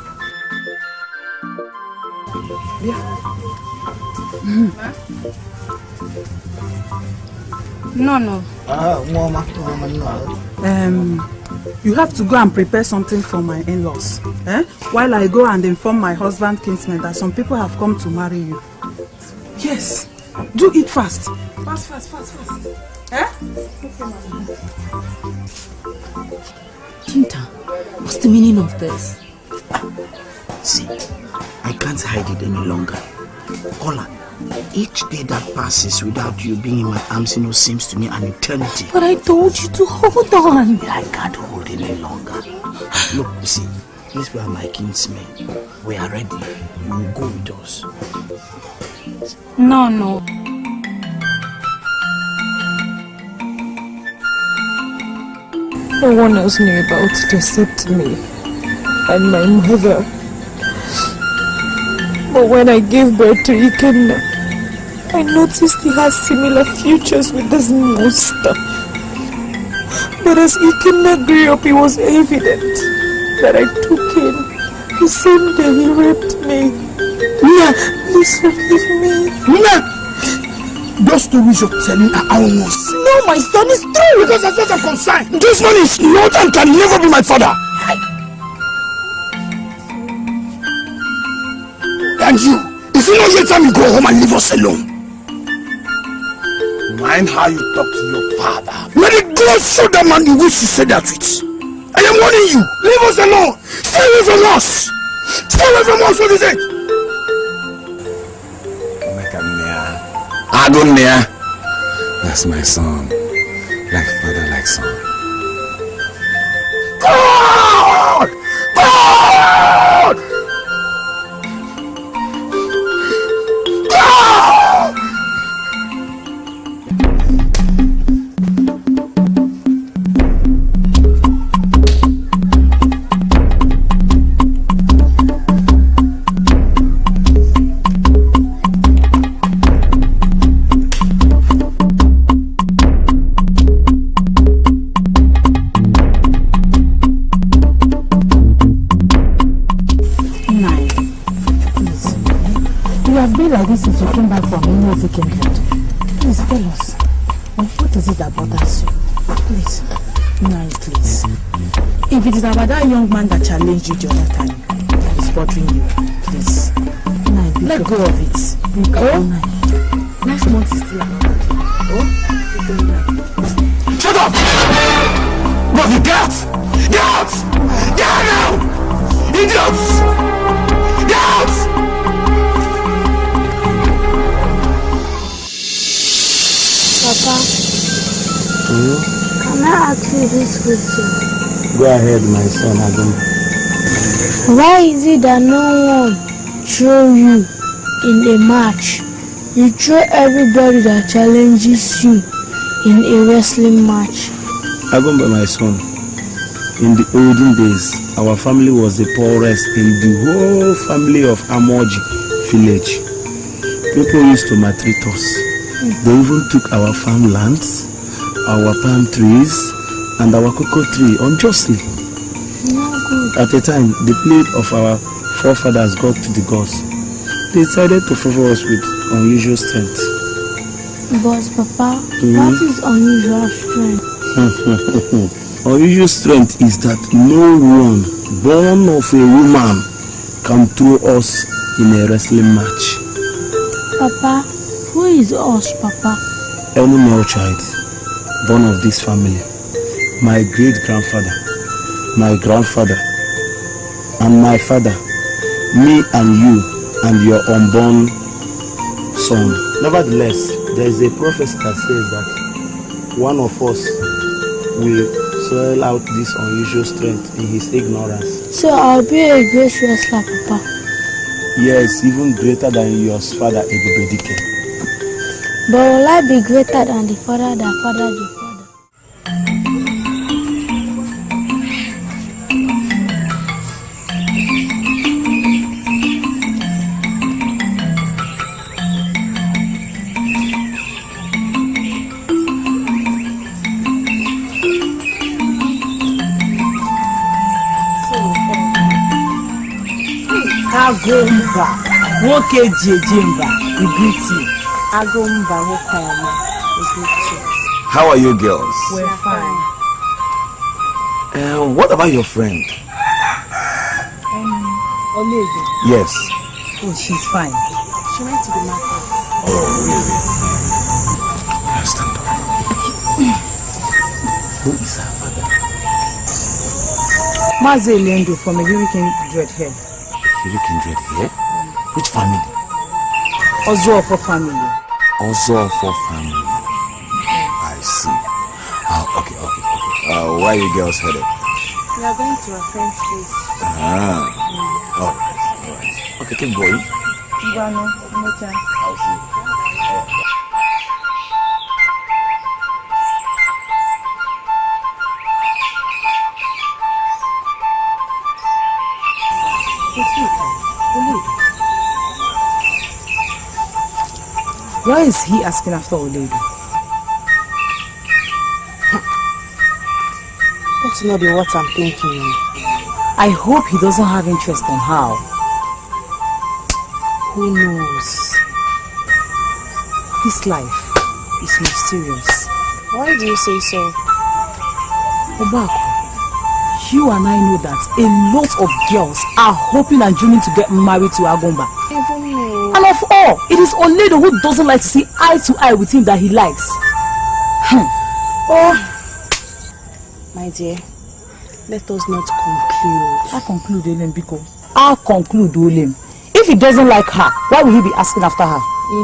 No. You have to go and prepare something for my in-laws. While I go and inform my husband kinsmen that some people have come to marry you. Yes. Do it fast. Fast. Kinta, what's the meaning of this? See, I can't hide it any longer. Ola, each day that passes without you being in my arms, seems to me an eternity. But I told you to hold on. I can't hold any longer. Look, you see, these were my kinsmen. We are ready. You will go with us. No. No one else knew about it except me and my mother. But when I gave birth to Ikenna, I noticed he has similar futures with this monster. But as Ikenna grew up, it was evident that I took him. The same day he raped me. Nina! Please forgive me. Nina! Those stories you're telling are almost. No, my son is true. Because as far as I'm concerned, this man is not and can never be my father. And you, if you know your time, you go home and leave us alone. Mind how you talk to your father. Let it go show that man you wish to say that with. I am warning you. Leave us alone. Stay away from us. Stay away from us. What is it? That's my son. Like father, like son. God! God! God! Like this since you came back from Innovative Kingdom. Please tell us, what is it that bothers you? Please, no, please. If it is about that young man that challenged you the other time, that is bothering you, please, let go of it. Next month is still around. Shut up! No, you get out! Get out! Get out now! Idiots! Get out! Papa, can I ask you this question? Go ahead, my son, Agum. Why is it that no one throw you in a match? You throw everybody that challenges you in a wrestling match. Agumba, my son, in the olden days, our family was the poorest in the whole family of Amoji village. People used to maltreat us. They even took our farmlands, our palm trees, and our cocoa tree unjustly. At the time, the plate of our forefathers got to the gods. They decided to favor us with unusual strength. But Papa, what is unusual strength? Unusual strength is that no one born of a woman can throw us in a wrestling match. Papa, who is us, Papa? Any male child born of this family, my great-grandfather, my grandfather, and my father, me and you, and your unborn son. Nevertheless, there is a prophecy that says that one of us will soil out this unusual strength in his ignorance. So I'll be a great wrestler, Papa. Yes, even greater than your father, Igboegwu. But will I be greater than the father that fathered the father? Agomba, Woke Jejimba, we greet you. Agomba, Wokama, we greet you. How are you girls? We're fine. What about your friend? Olego. Yes. Oh, she's fine. She went to the market. Oh, really? Stand up. Who is her father? Maze Lendo from a hurricane dread here. Hurricane dread here? Which family? Ozuofo family. Ozuofo family. I see. Okay. Where are you girls headed? We are going to a friend's place. Alright. Okay, keep going. No chance. I'll see. Why is he asking after Oledo? That's not what I'm thinking. I hope he doesn't have interest on her. Who knows? This life is mysterious. Why do you say so? Obako, you and I know that a lot of girls are hoping and dreaming to get married to Agomba. Even me. And of all, it is Oledo who doesn't like to see eye to eye with him that he likes. Oh, my dear, let us not conclude. I'll conclude, Olem, Biko. I'll conclude, Olem. If he doesn't like her, why will he be asking after her? Let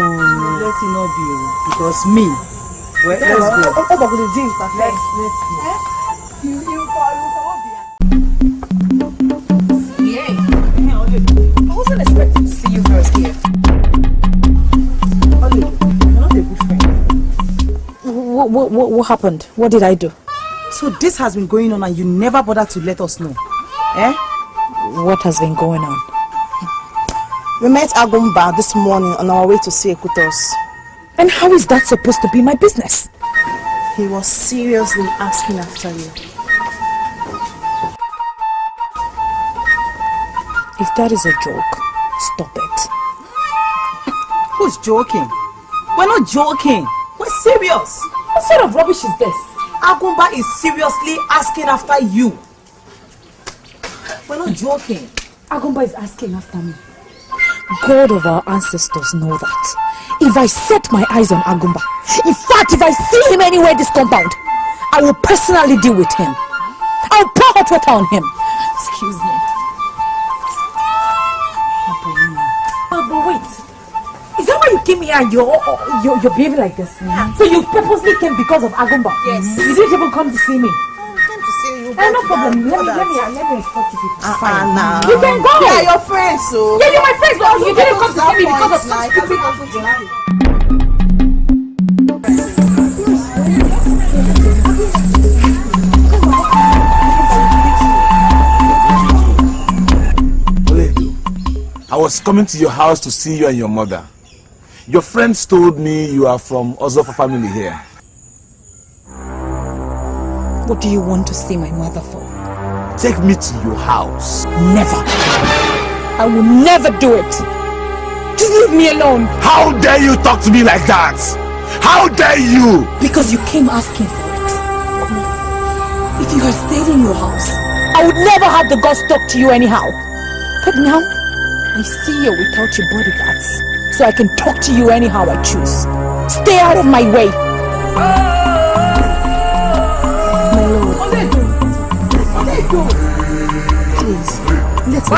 it not be, because me. Well, let's go. I wasn't expecting to see you girls here. You're not a good friend. What happened? What did I do? So this has been going on and you never bothered to let us know. Eh? What has been going on? We met Agumba this morning on our way to see Ekutos. And how is that supposed to be my business? He was seriously asking after you. If that is a joke, stop it. Who's joking? We're not joking. We're serious. What sort of rubbish is this? Agumba is seriously asking after you. We're not joking. Agumba is asking after me. God of our ancestors know that. If I set my eyes on Agumba, in fact, if I see him anywhere in this compound, I will personally deal with him. I'll pour hot water on him. Excuse me. But wait. Is that why you came here and you're behaving like this? So you purposely came because of Agumba? Yes. You didn't even come to see me? No problem. Let me escort you people. Nah. You can go. Yeah, your friends, so. Yeah, you're my friends, but you didn't come to see me because of some stupid. I was coming to your house to see you and your mother. Your friends told me you are from Ozofa family here. What do you want to see my mother for? Take me to your house. Never. I will never do it. Just leave me alone. How dare you talk to me like that? How dare you? Because you came asking for it. If you had stayed in your house, I would never have the guts to talk to you anyhow. But now, I see you without your bodyguards, so I can talk to you anyhow I choose. Stay out of my way. Please, let's go.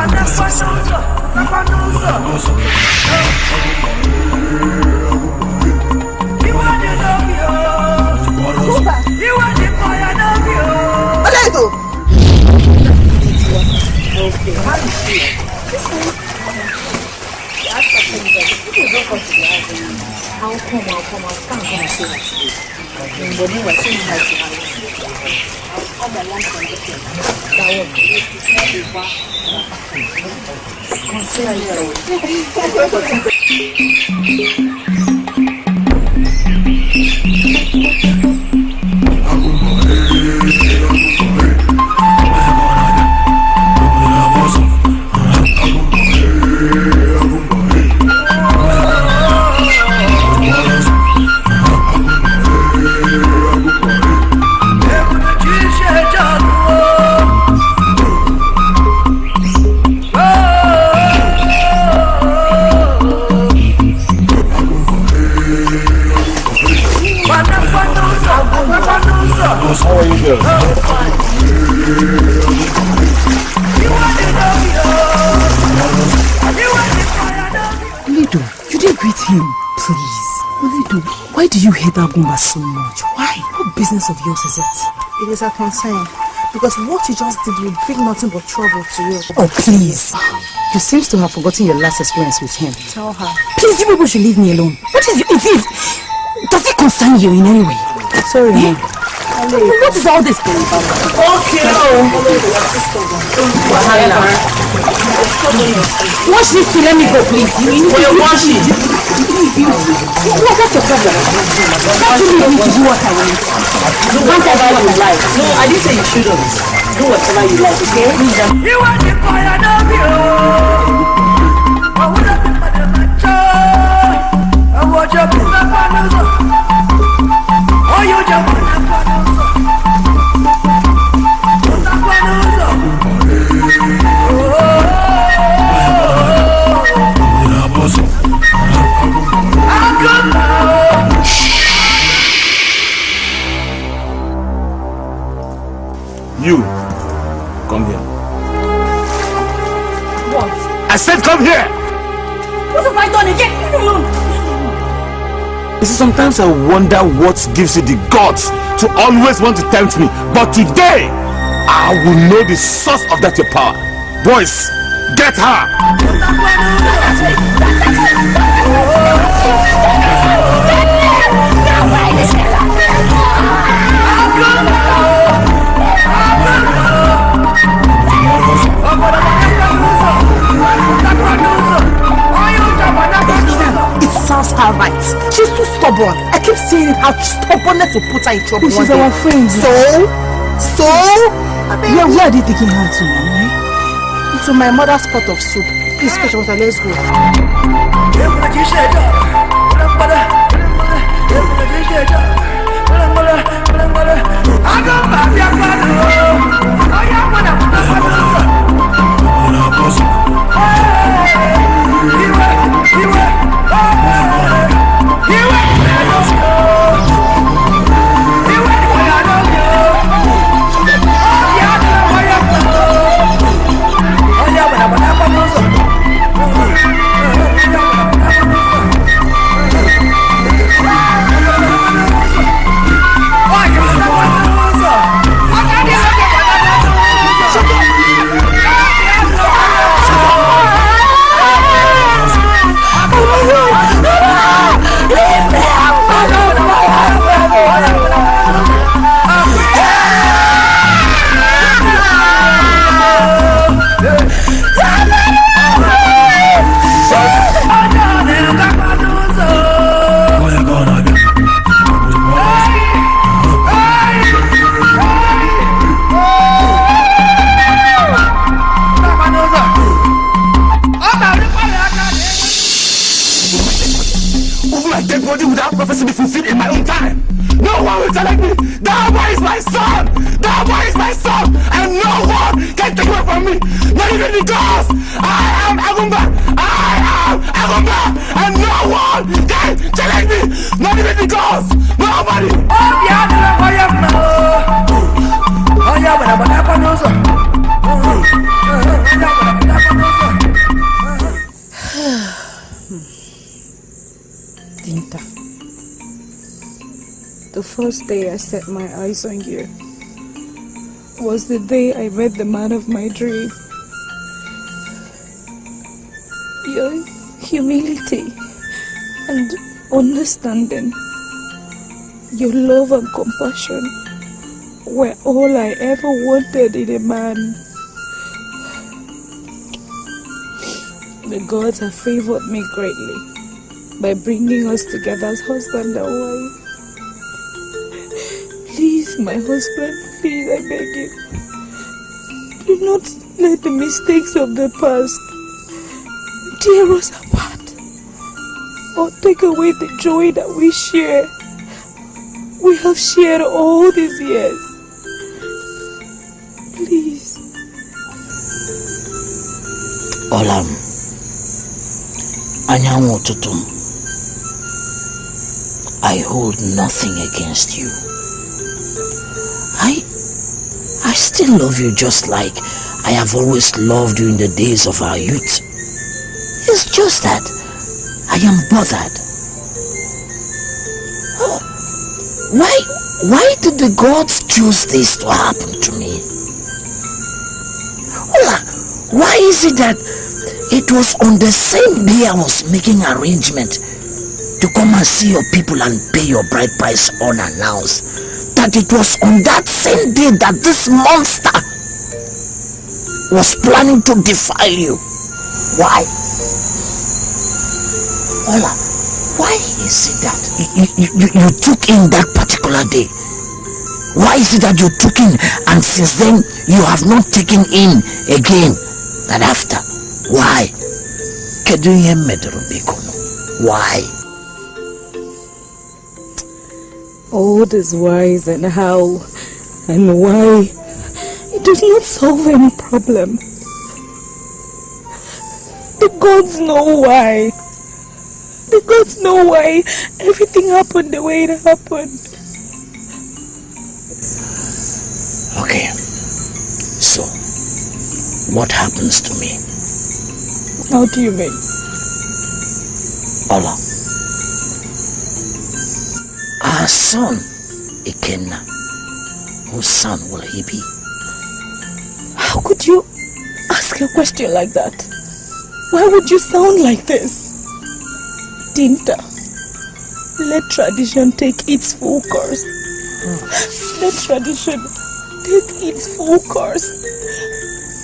I'll come and say that to you. But anyway, say hi to her. I'll come along from the thing. That How are you doing? Lido, you didn't greet him. Please. Lido, why do you hate Agumba so much? Why? What business of yours is it? It is a concern. Because what you just did will bring nothing but trouble to you. Oh, please. You seem to have forgotten your last experience with him. Tell her. Please, you people should leave me alone. What is it? Does it concern you in any way? Sorry, eh? What is all this? Okay. Watch this to let me go, please. Watch it. What's your problem? Can't you leave me to do what I want? Do whatever you like. No, I didn't say you shouldn't. Do whatever you like, okay? You want the fire, I love you. I would have been my I watch your business partners. Oh, you jump on the partners. You, come here. What? I said come here! What have I done again? You see, sometimes I wonder what gives you the guts to always want to tempt me. But today, I will know the source of that your power. Boys, get her! It sounds her right. She's too stubborn. I keep seeing how stubbornness will put her in trouble. She's our friend. So? Yeah, where are they taking her to now? To my mother's pot of soup. Please, fetch water, let's go. Prophecy be fulfilled in my own time. No one will challenge me. That boy is my son. That boy is my son, and no one can take away from me. Not even the ghost. I am Agumba. And no one can challenge me. Not even the ghost. Nobody. Dinta. The first day I set my eyes on you was the day I met the man of my dream. Your humility and understanding, your love and compassion were all I ever wanted in a man. The gods have favored me greatly by bringing us together as husband and wife. Please, my husband, please, I beg you, do not let the mistakes of the past tear us apart or take away the joy that we share. We have shared all these years. Please. Olam, Anyanwu Tutum, I hold nothing against you. I still love you just like I have always loved you in the days of our youth. It's just that I am bothered. Why did the gods choose this to happen to me? Why is it that it was on the same day I was making arrangement to come and see your people and pay your bride price unannounced, that it was on that same day that this monster was planning to defile you? Why? Ola, why is it that you took in that particular day? Why is it that you took in and since then you have not taken in again and after? Why? Why? All this whys and how and why, it does not solve any problem. The gods know why. The gods know why everything happened the way it happened. Okay, so what happens to me? How do you mean? Ola, our son, Ikenna, whose son will he be? How could you ask a question like that? Why would you sound like this? Dinta, let tradition take its full course. Let tradition take its full course.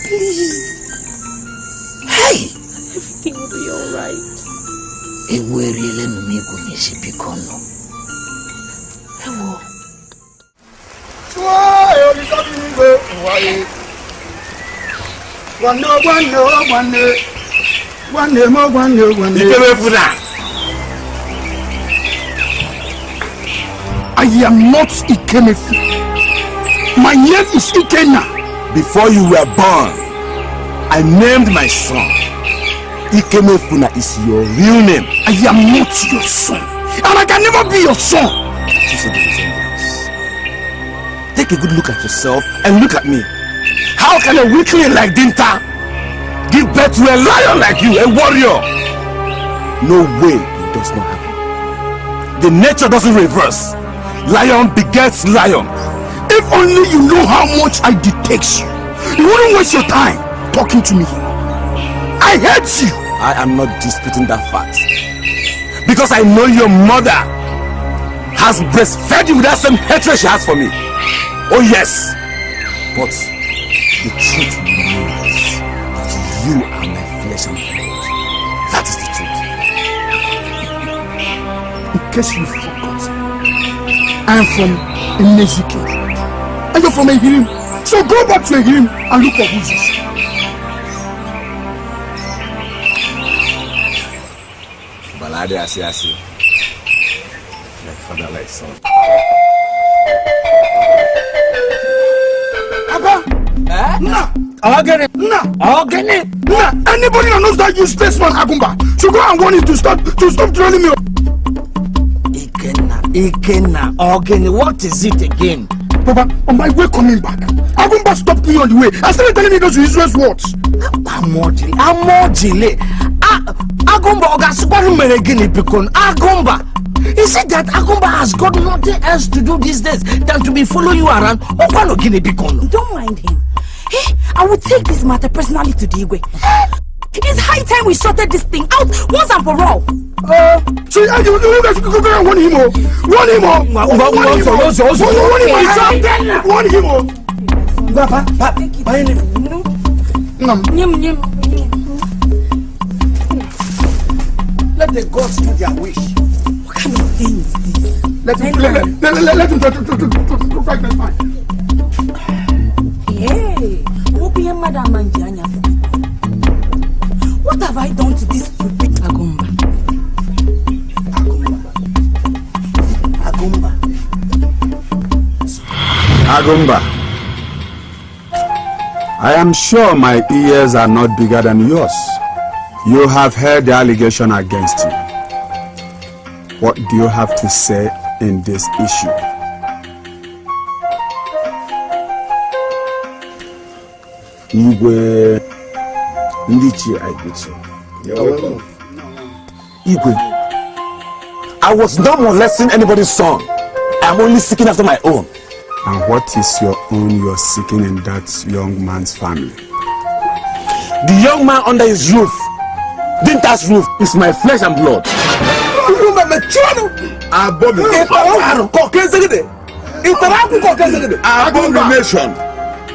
Please. Hey! Everything will be alright. Eweriele numigu nishipikono. Ewo. I am not Ikemefu. My name is Ikenna. Before you were born, I named my son. Ikemefuna is your real name. I am not your son, and I can never be your son. Take a good look at yourself and look at me. How can a weakling like Dinta give birth to a lion like you, a warrior? No way, it does not happen. The nature doesn't reverse. Lion begets lion. If only you know how much I detest you, you wouldn't waste your time talking to me. I hate you. I am not disputing that fact, because I know your mother has breastfed you with that same hatred she has for me. Oh yes, but the truth remains that you are my flesh and blood. That is the truth. In case you forgot, I am from Ezekiel, and you're from Ehirim. So go back to Ehirim and look for Moses. Balade asi. Like father, like son. Anybody that knows that useless man Agumba, so go and warn him to stop trolling me. Ikenna, Ogene, what is it again? Papa, on my way coming back, Agumba stopped me on the way. I started telling me those useless words. Amojile. Agumba Ogasukwaru Meregini Pikon. Agumba. Is it that Agumba has got nothing else to do these days than to be following you around? Don't mind him. Hey, I will take this matter personally to the Igwe. It's high time we sorted this thing out once and for all. So you guys go and warn him. Warn him. Let the gods do their wish. What kind of thing is this? Let him fight this fight. Hey, what have I done to this stupid Agumba? Agumba, I am sure my ears are not bigger than yours. You have heard the allegation against you. What do you have to say in this issue? Igwe, Ndichi, I greet you. Igwe, I was not molesting anybody's son. I am only seeking after my own. And what is your own you're seeking in that young man's family? The young man under his roof, Dinta's roof, is my flesh and blood. Abomination.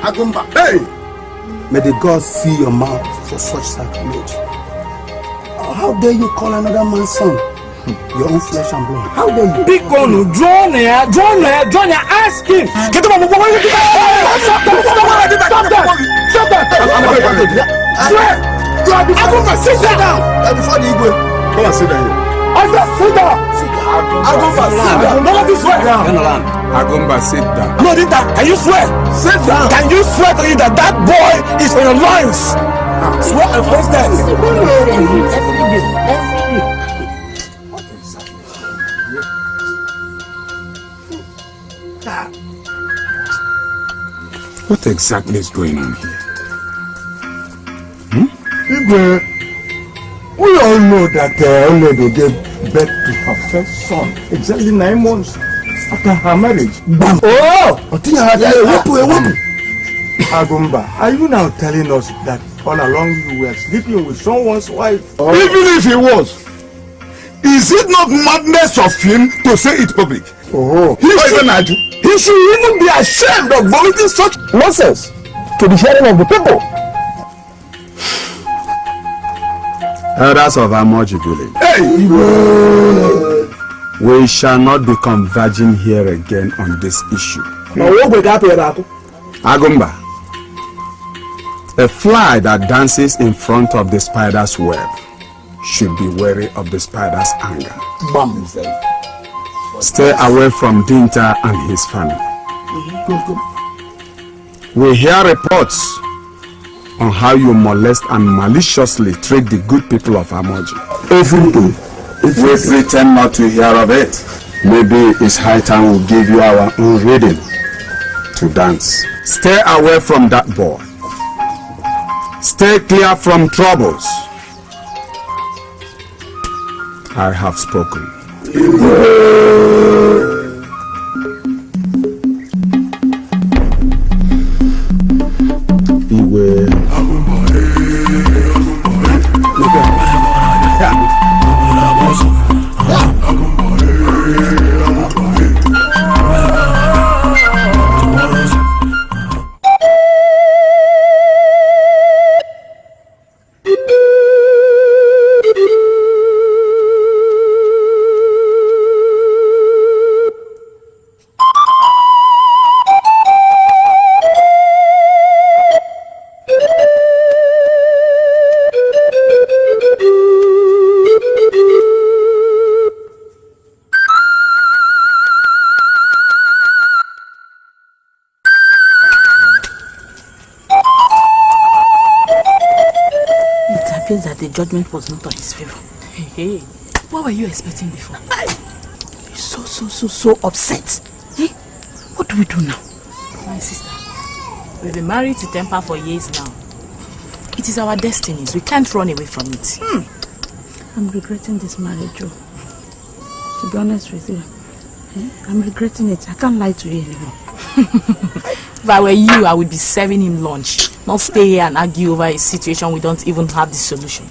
Agumba. Hey! May the gods see your mouth for such sacrilege. How dare you call another man's son your own flesh and blood? How dare you? Big one, John, ask him. Get him on the way. Stop that. Swear. Agumba, sit down. Before the Igwe. Come and sit down here. I said sit down. Agumba, sit down. Nobody swear. Agumba, sit down. No, Dinta, can you swear? Sit down. Can you swear to me that that boy is for your loins? Swear and face that. What exactly is going on here? Igwe, we are don't know that Ogbodo gave birth to her first son exactly 9 months after her marriage. Bam! Oh! Agumba, are you now telling us that all along you were sleeping with someone's wife? Oh. Even if he was, is it not madness of him to say it public? Oh, he should even be ashamed of vomiting such nonsense to the hearing of the people. Elders of Amoji village, we shall not be converging here again on this issue. Agumba, a fly that dances in front of the spider's web should be wary of the spider's anger. Stay away from Dinta and his family. We hear reports on how you molest and maliciously treat the good people of Amoji. We pretend not to hear of it. Maybe it's high time we give you our own reading to dance. Stay away from that boy. Stay clear from troubles. I have spoken. That the judgment was not on his favor. Hey, what were you expecting before? So upset. Hey, what do we do now? My sister, we've been married to Temper for years now. It is our destinies. We can't run away from it. I'm regretting this marriage, Joe. To be honest with you, I'm regretting it. I can't lie to you anymore. If I were you, I would be serving him lunch. Not stay here and argue over a situation we don't even have the solution.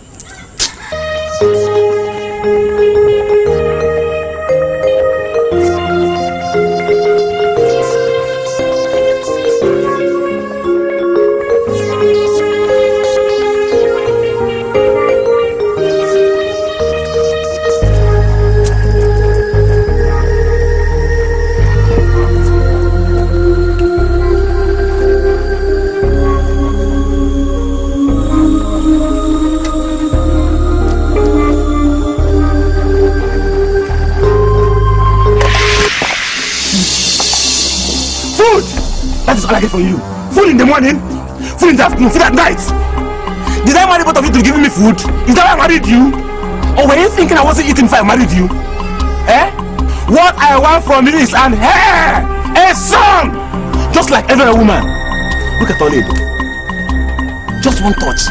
All I get from you. Food in the morning, food in the afternoon, food at night. Did I marry both of you to give me food? Is that why I married you? Or were you thinking I wasn't eating if I married you? What I want from you is an heir, a son, just like every other woman. Look at Toledo. Just one touch,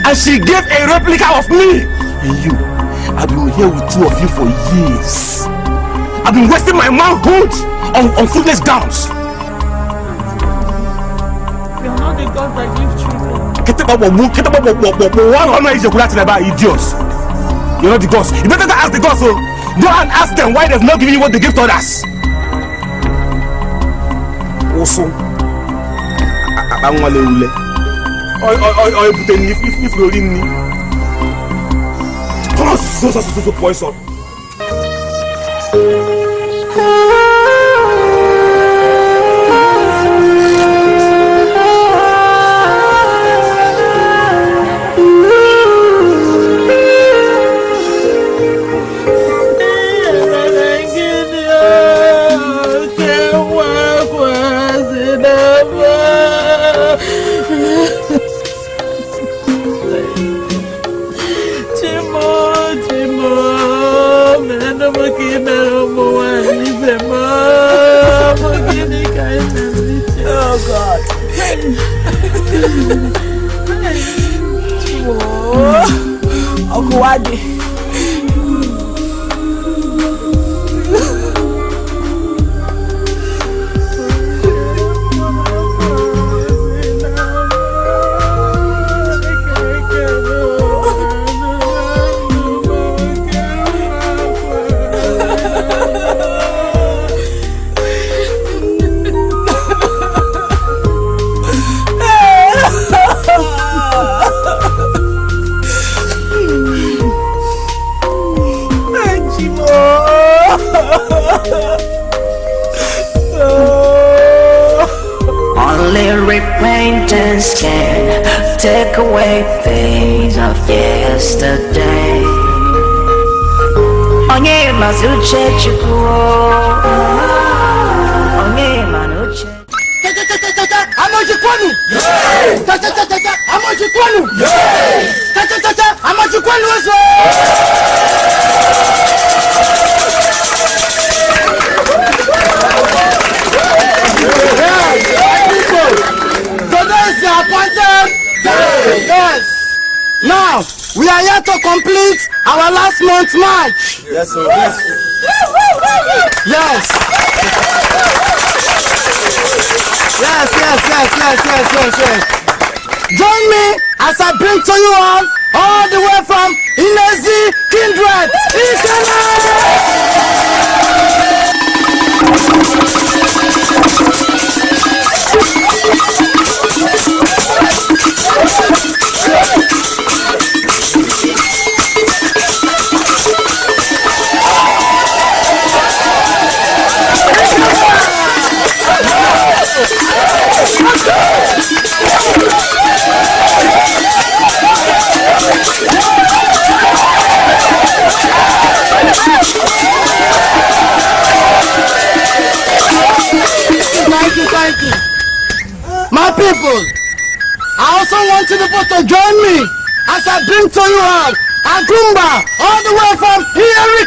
and she gave a replica of me. And you, I've been here with two of you for years. I've been wasting my manhood on fruitless downs. You're not the God that gives children. Idiots. You're not the gods. You better ask the gods. Go and ask them why they've not given you what they give to others. Also, I'm going to come on, so poison. Only repentance can take away things of yesterday. Onye mazuche chukwu. Onye manuche. Amojikwanu. Amojikwanu. Amojikwanu ozo. Today is the appointed day. Yes. Now we are here to complete our last month's march. Yes, sir. Yes. Yes. Yes. Join me as I bring to you all the way from Inezi Kindred. Thank you. My people, I also want you people to join me as I bring to you all Agumba all the way from Iyeri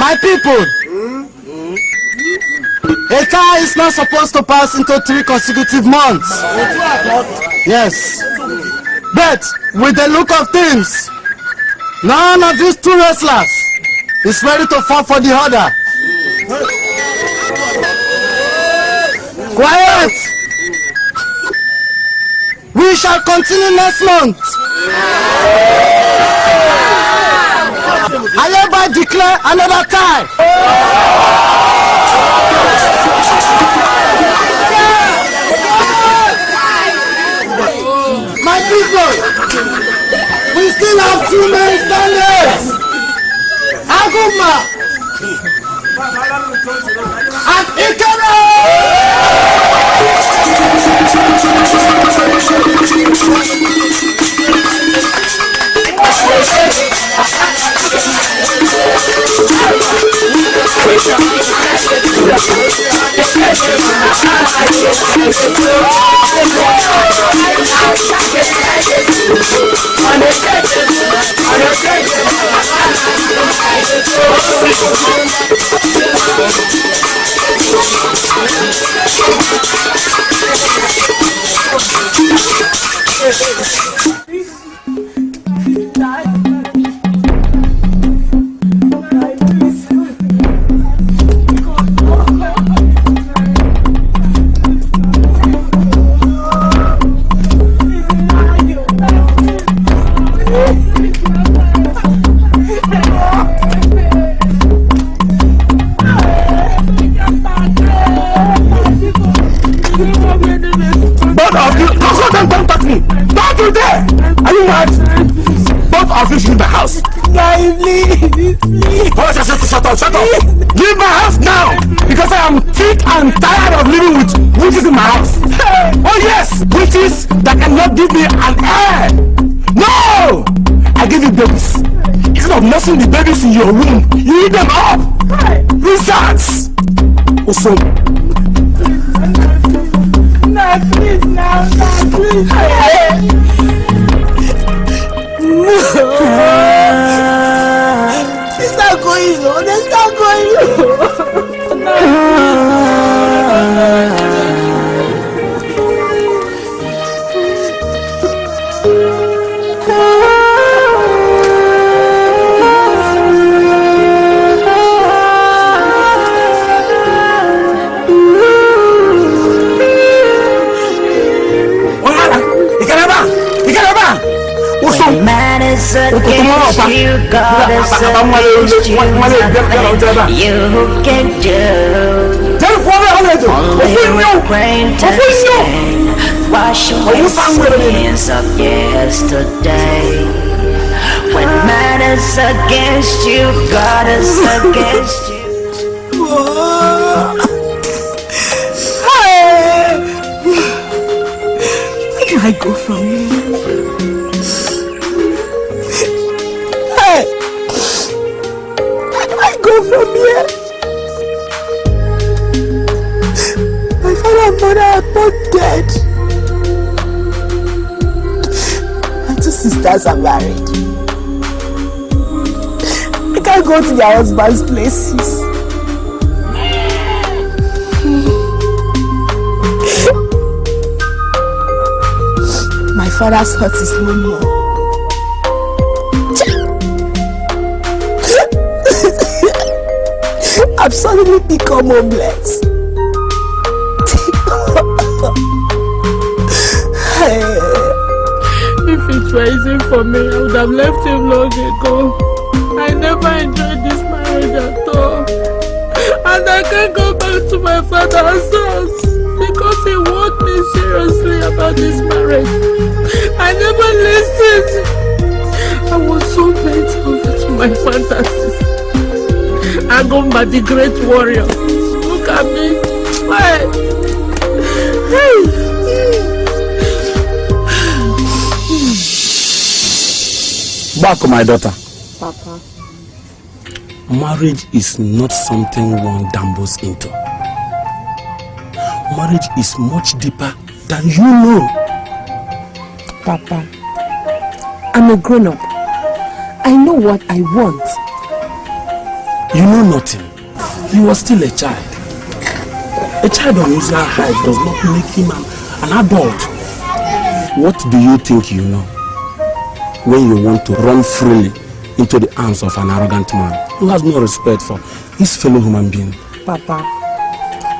My people, a car is not supposed to pass into 3 consecutive months. Yes. But with the look of things, none of these 2 wrestlers is ready to fall for the other. Quiet! We shall continue next month. I hereby declare another time. My people, we still have 2 men standing. Aguma and Ikere. Shut up! Leave my house now! Because I am sick and tired of living with witches in my house! Oh yes! Witches that cannot give me an heir! No! I give you babies! Instead of nursing the babies in your room, you eat them up! Wizards! Also, no, please, no, please! It's not going on. It's not going on. When man is against you, God is against you. Nothing you can do. Only acquaintance can wash away sins of yesterday. When man is against you, God is against you. Where do I go from here? From here, my father and mother are both dead. My 2 sisters are married. I can't go to their husbands' places. My father's heart is no more. I've suddenly become homeless. If it wasn't for me, I would have left him long ago. I never enjoyed this marriage at all. And I can't go back to my father's house because he warned me seriously about this marriage. I never listened. I was so bent over to my fantasies. Agumba, the great warrior. Look at me. Why? Back, my daughter. Papa. Marriage is not something one dabbles into. Marriage is much deeper than you know. Papa, I'm a grown-up. I know what I want. You know nothing. You were still a child. A child of unusual height does not make him an adult. What do you think you know when you want to run freely into the arms of an arrogant man who has no respect for his fellow human being? Papa,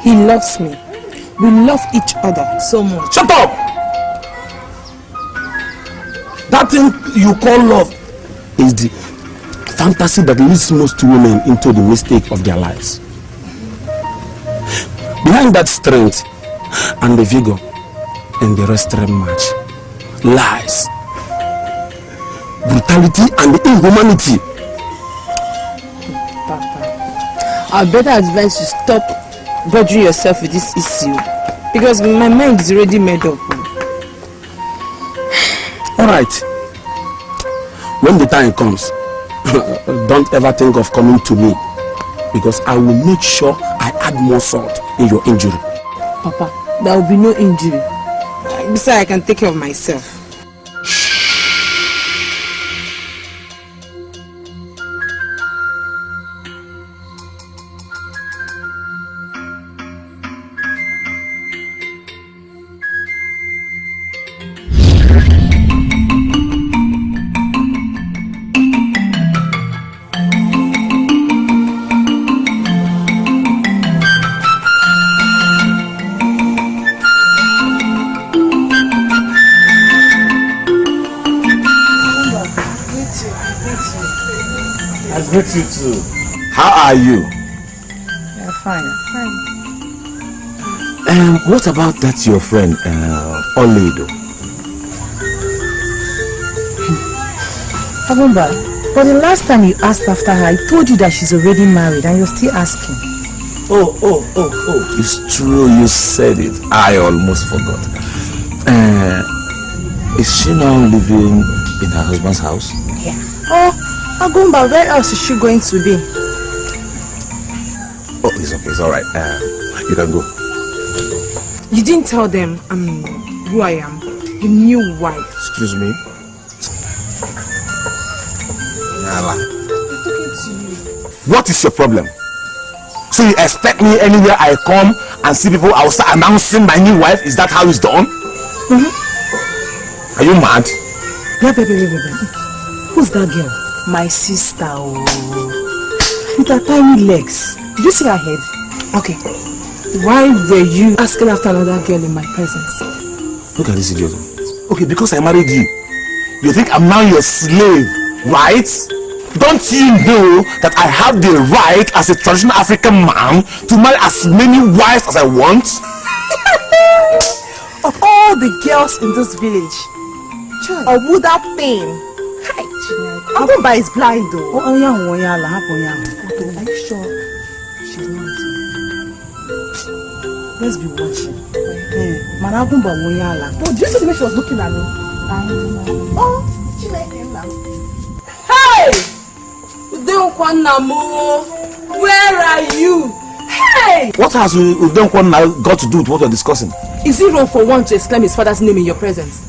he loves me. We love each other so much. Shut up! That thing you call love is the fantasy that leads most women into the mistake of their lives. Behind that strength and the vigor in the wrestling match lies brutality and inhumanity. Papa, I better advise you stop bothering yourself with this issue because my mind is already made up. Alright. When the time comes, don't ever think of coming to me because I will make sure I add more salt in your injury. Papa, there will be no injury. Besides, I can take care of myself. Greet you too. How are you? Yeah, fine. What about that your friend, Ogbodo? Abumba, but the last time you asked after her, I told you that she's already married and you're still asking. Oh. It's true, you said it. I almost forgot. Is she now living in her husband's house? Yeah. Oh, Agumba, where else is she going to be? Oh, it's okay, it's alright. You can go. You didn't tell them who I am, the new wife. Excuse me? What is your problem? So you expect me anywhere I come and see people, I will start announcing my new wife? Is that how it's done? Are you mad? Baby. Who's that girl? My sister, with her tiny legs. Did you see her head? Okay. Why were you asking after another girl in my presence? Look at this idiot. Okay, because I married you. You think I'm now your slave, right? Don't you know that I have the right as a traditional African man to marry as many wives as I want? Of all the girls in this village, or would that pain? Agumba is blind though. Are you sure she's not? Let's be watching. Man, Agumba woyala. Oh, do you see the way she was looking at me? Oh, she like him now. Hey! Where are you? Hey! What has Udenkwana got to do with what we're discussing? Is it wrong for one to exclaim his father's name in your presence?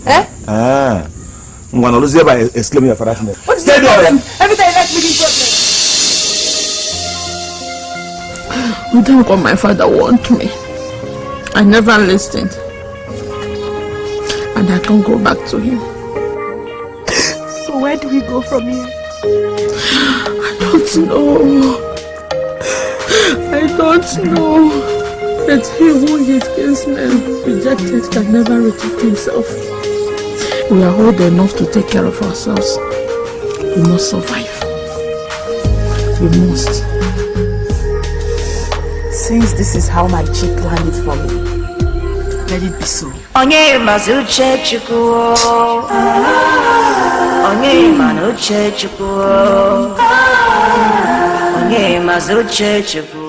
Eh? I'm going to lose by exclaiming your father's name. What's the problem? Every time you like me, this Udenkwana, my father want me. I never listened. And I can't go back to him. So where do we go from here? I don't know. That he who yet against men rejected can never reject himself. We are old enough to take care of ourselves. We must survive. We must. Since this is how my chief planned it for me, let it be so. Onye mazuche chukwu. Onye manuche chukwu. Onye mazuche chukwu.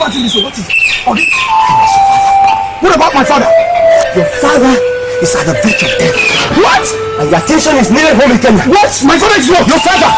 What is it? What about my father? Your father is at the verge of death. What? And your attention is needed for Ikenna. What? My father is what? Your father!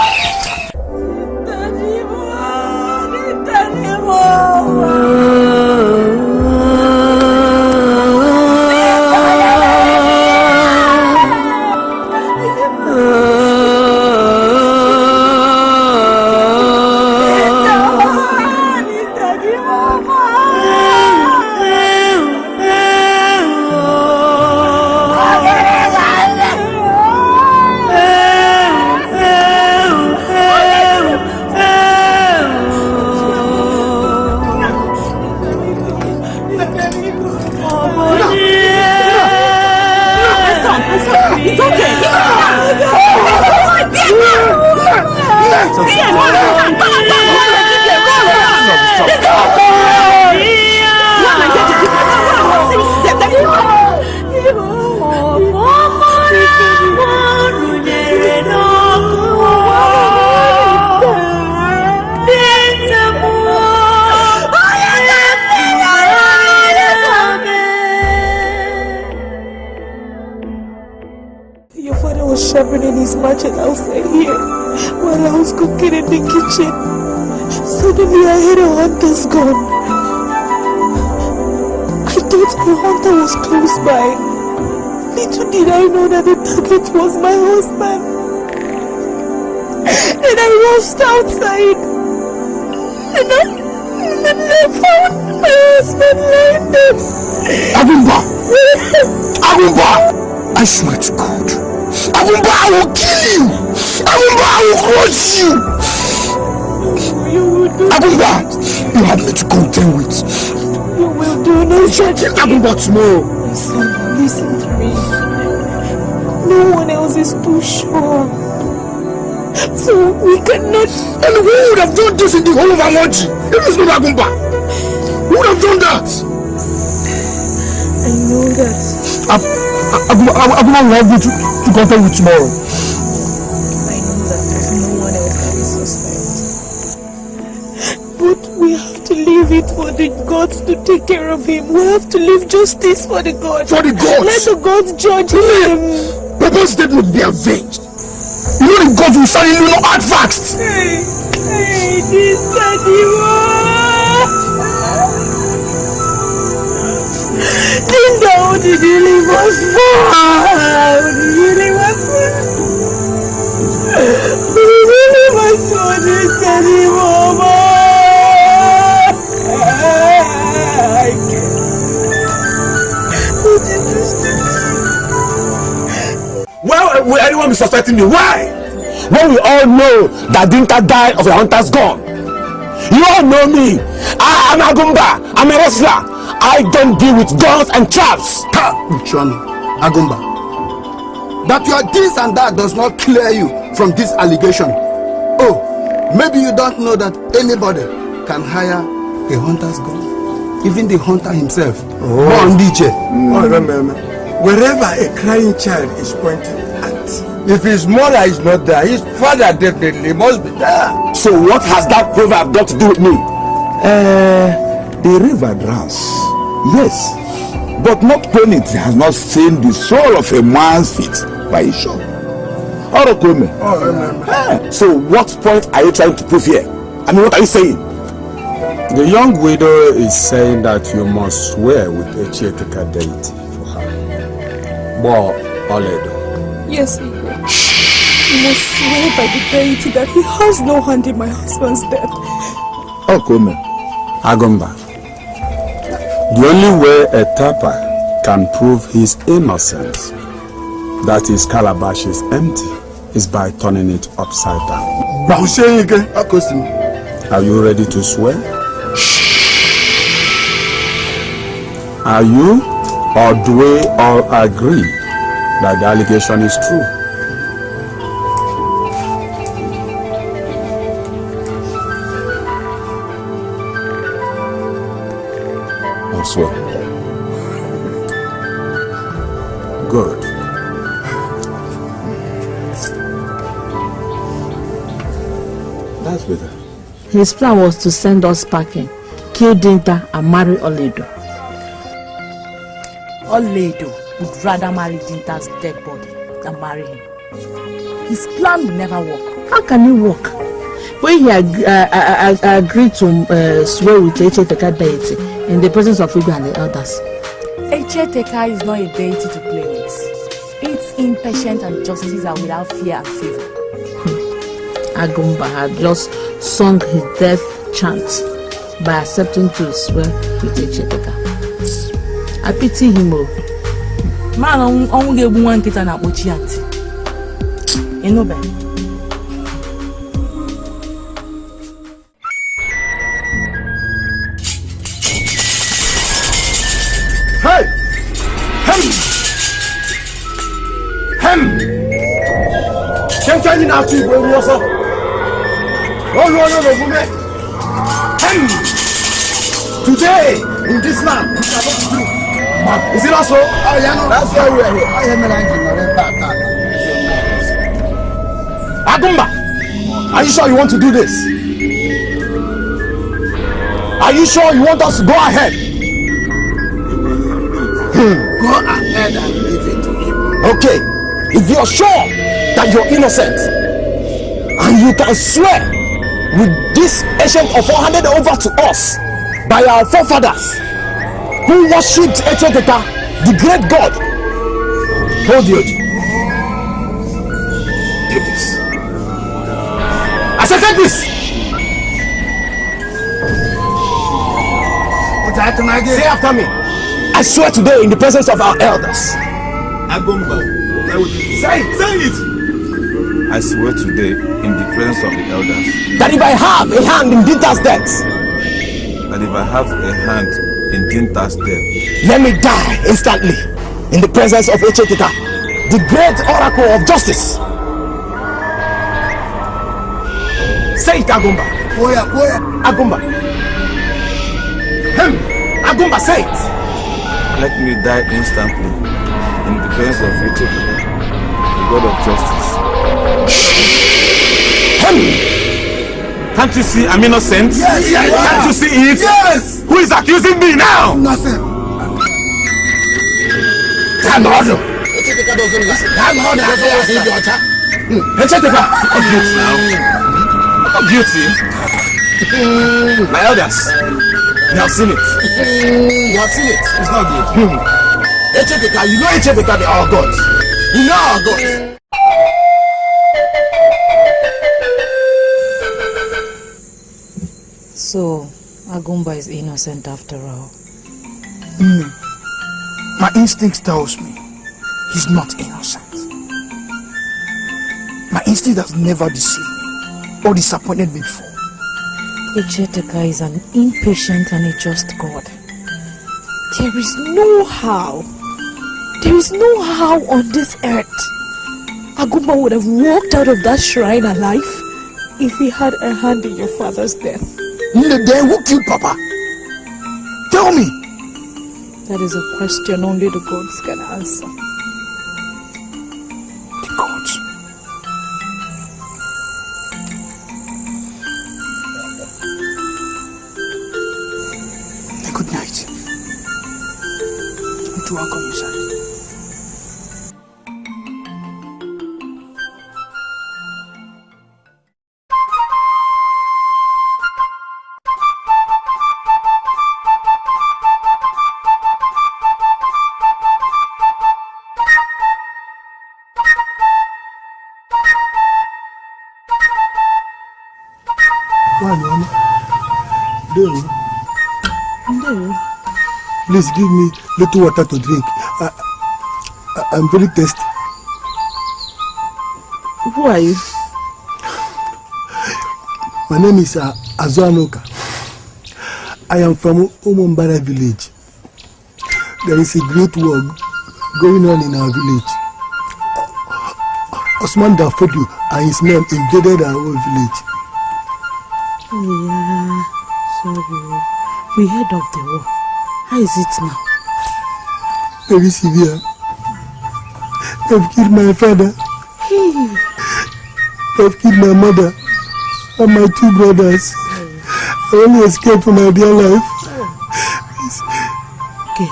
Sharpening his machete outside here while I was cooking in the kitchen. Suddenly I heard a hunter's gun. I thought a hunter was close by. Little did I know that the target was my husband. And I rushed outside. And then I found my husband lying dead. Agumba! Agumba! I swear to God. Agumba, I will kill you! Agumba, I will crush you! Agumba, you have me to contend with. You will do no such thing. Agumba tomorrow. Listen to me. No one else is too sure. So we cannot. And who would have done this in the whole of Amoji? If it's not Agumba. Who would have done that? I know that. Agumba will have me to contend with tomorrow. I know that there's no one else that is suspect. But we have to leave it for the gods to take care of him. We have to leave justice for the gods. For the gods? Let the gods judge him. Papa's death would be avenged. You know the gods will suddenly know hard facts. Hey, this Dinda, what did you leave us for? What did you leave us for? What did you leave us for this daddy, mama? I can't. What did this do? Why will anyone be suspecting me? Why? When we all know that Dinka died of a hunter's gun. You all know me. I am Agumba. I'm a wrestler. I don't deal with guns and traps. John, Agumba, that you are this and that does not clear you from this allegation. Oh, maybe you don't know that anybody can hire a hunter's gun. Even the hunter himself. Oh, DJ. Wherever a crying child is pointed at, if his mother is not there, his father definitely must be there. So what has that proverb got to do with me? The river drowns, yes, but not when it has not seen the sole of a man's feet by his shore. So what point are you trying to prove here? I mean, what are you saying? The young widow is saying that you must swear with a Chieteka deity for her. Bo Oledo. Yes, Igwe. You must swear by the deity that he has no hand in my husband's death. Okome, Agumba. The only way a tapper can prove his innocence, that his calabash is empty, is by turning it upside down. Are you ready to swear? Are you, or do we all agree that the allegation is true? I swear. Good. That's better. His plan was to send us packing, kill Dinta and marry Oledo. Oledo would rather marry Dinta's dead body than marry him. His plan will never work. How can it work? When he agreed to swear with Echeteka deity in the presence of Igbo and the elders. Echeteka is not a deity to play with. It's impatient and justice and without fear and favor. Agumba had just sung his death chant by accepting to swear with Echeteka. I pity him. Man, I'm going to one kid and I'm you know better. Hey! Hem! Can't you now to Igboegwu also? Oh no, woman! Hem! Today, in this land, we are going to do. Is it also? Oh yeah, no. That's why we are here. I am Agumba, are you sure you want to do this? Are you sure you want us to go ahead? Go ahead and leave it to him. Okay, if you're sure that you're innocent and you can swear with this ancient of 400 over to us by our forefathers who worshipped Echeteka, the great god, hold you. Take this. I said take this. Say after me. I swear today in the presence of our elders. Agumba, say it. Say it. I swear today in the presence of the elders that if I have a hand in Dinta's death, in Dinta's death, let me die instantly in the presence of Echeteka, the great oracle of justice. Say it, Agumba. Agumba. Agumba, say it. Let me die instantly in the presence of Echeteka, the God of justice. Can't you see I'm innocent? Yes. Can't you see it? Yes. Who is accusing me now? Nothing. Echeteka doesn't listen. Echeteka, I'm guilty now. I'm guilty. My elders, they have seen it. You have seen it. It's not good. Echeteka, you know Echeteka, they are our gods. You know our gods. So, Agumba is innocent after all. No. My instinct tells me he's not innocent. My instinct has never deceived me or disappointed me before. Echeteka is an impatient and a just God. There is no how on this earth Agumba would have walked out of that shrine alive if he had a hand in your father's death. Then who killed Papa? Tell me. That is a question only the gods can answer. The gods. Good night. Me too, I'll come inside. Duru, please give me little water to drink. I'm very thirsty. Who are you? My name is Azuanoka. I am from Umumbara village. There is a great war going on in our village. Osman Dafodio and his men invaded our own village. Yeah, sorry. We heard of the war. How is it now? Very severe. They've killed my father. They've killed my mother and my two brothers. I only escaped for my dear life. Okay,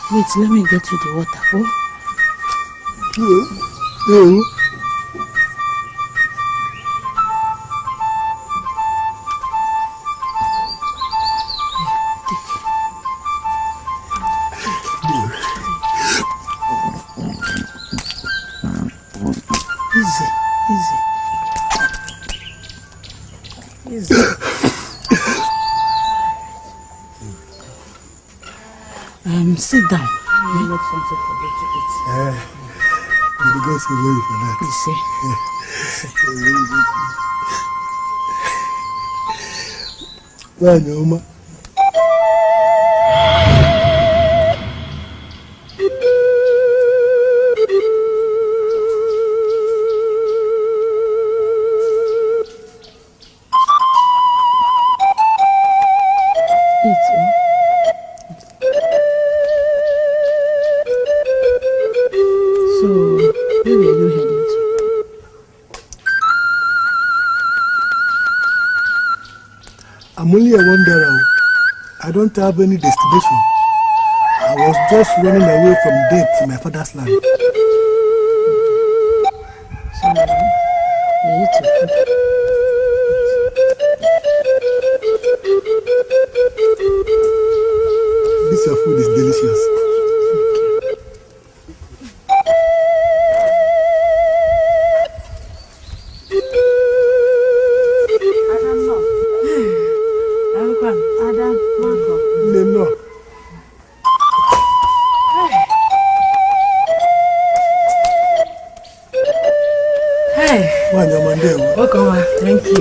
Wait, let me get you the water, oh? Yeah. Sit down. I make something for you to eat. You go so very for that. You see? Well, no, ma. I'm only a wanderer. I don't have any destination. I was just running away from death in my father's land. This your food is delicious. Welcome, thank you.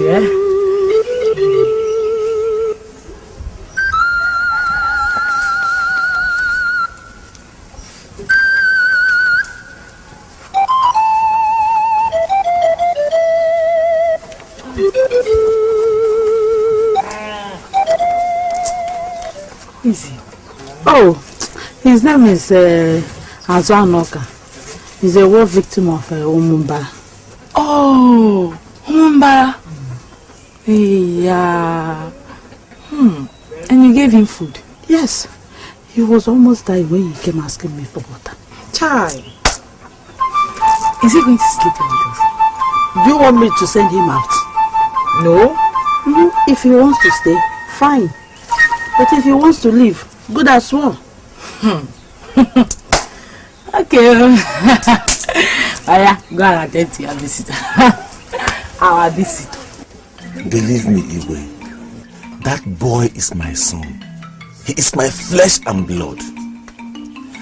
Easy. Oh, his name is Azwanoka. He's a war victim of Umumbara. Oh, Umumbara. Yeah. And you gave him food? Yes. He was almost dying when he came asking me for water. Chai. Is he going to sleep with us? Do you want me to send him out? No. If he wants to stay, fine. But if he wants to leave, good as well. Okay. Aya, go and attend to your visitor. Our visitor. Believe me, Igwe, that boy is my son. He is my flesh and blood.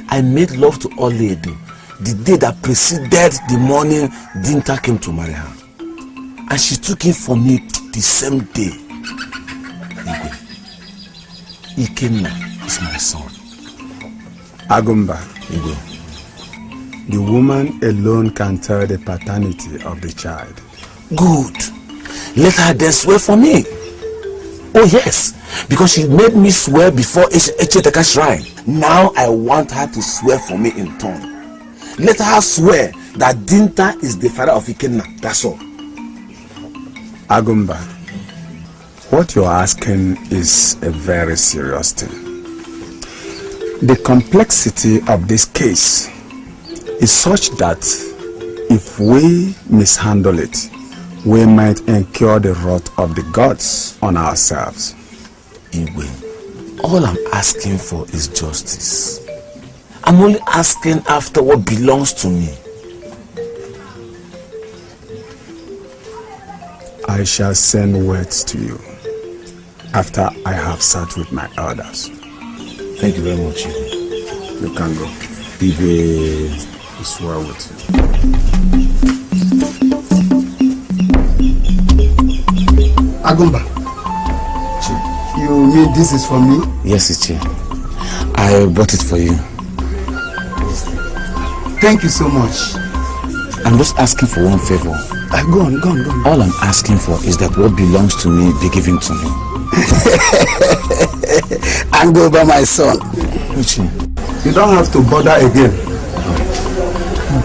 I made love to Oledo the day that preceded the morning Dinta came to marry her. And she took him from me the same day. Igwe, Ikenna is my son. Agumba. Igwe. The woman alone can tell the paternity of the child. Good. Let her then swear for me. Oh yes, because she made me swear before Echeteka shrine. Now I want her to swear for me in turn. Let her swear that Dinta is the father of Ikenna. That's all. Agumba, what you're asking is a very serious thing. The complexity of this case is such that if we mishandle it, we might incur the wrath of the gods on ourselves. Igwe, all I'm asking for is justice. I'm only asking after what belongs to me. I shall send words to you after I have sat with my elders. Thank you very much, Igwe. You can go. Igwe is well with you. Agumba, you mean this is for me? Yes, Ichi. I bought it for you. Thank you so much. I'm just asking for one favor. Go on. All I'm asking for is that what belongs to me be given to me. Agumba, my son. Uche. You don't have to bother again.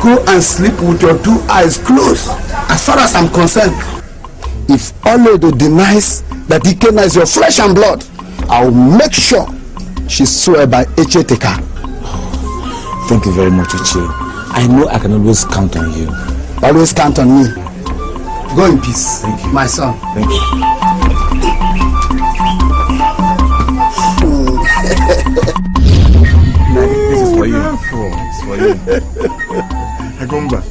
Go and sleep with your two eyes closed. As far as I'm concerned, if Oledo denies that Ikenna is your flesh and blood, I'll make sure she swear by Echeteka. Thank you very much, Uche. I know I can always count on you. Always count on me. Go in peace. Thank you. My son. Thank you. This is for you. It's for you. Agumba,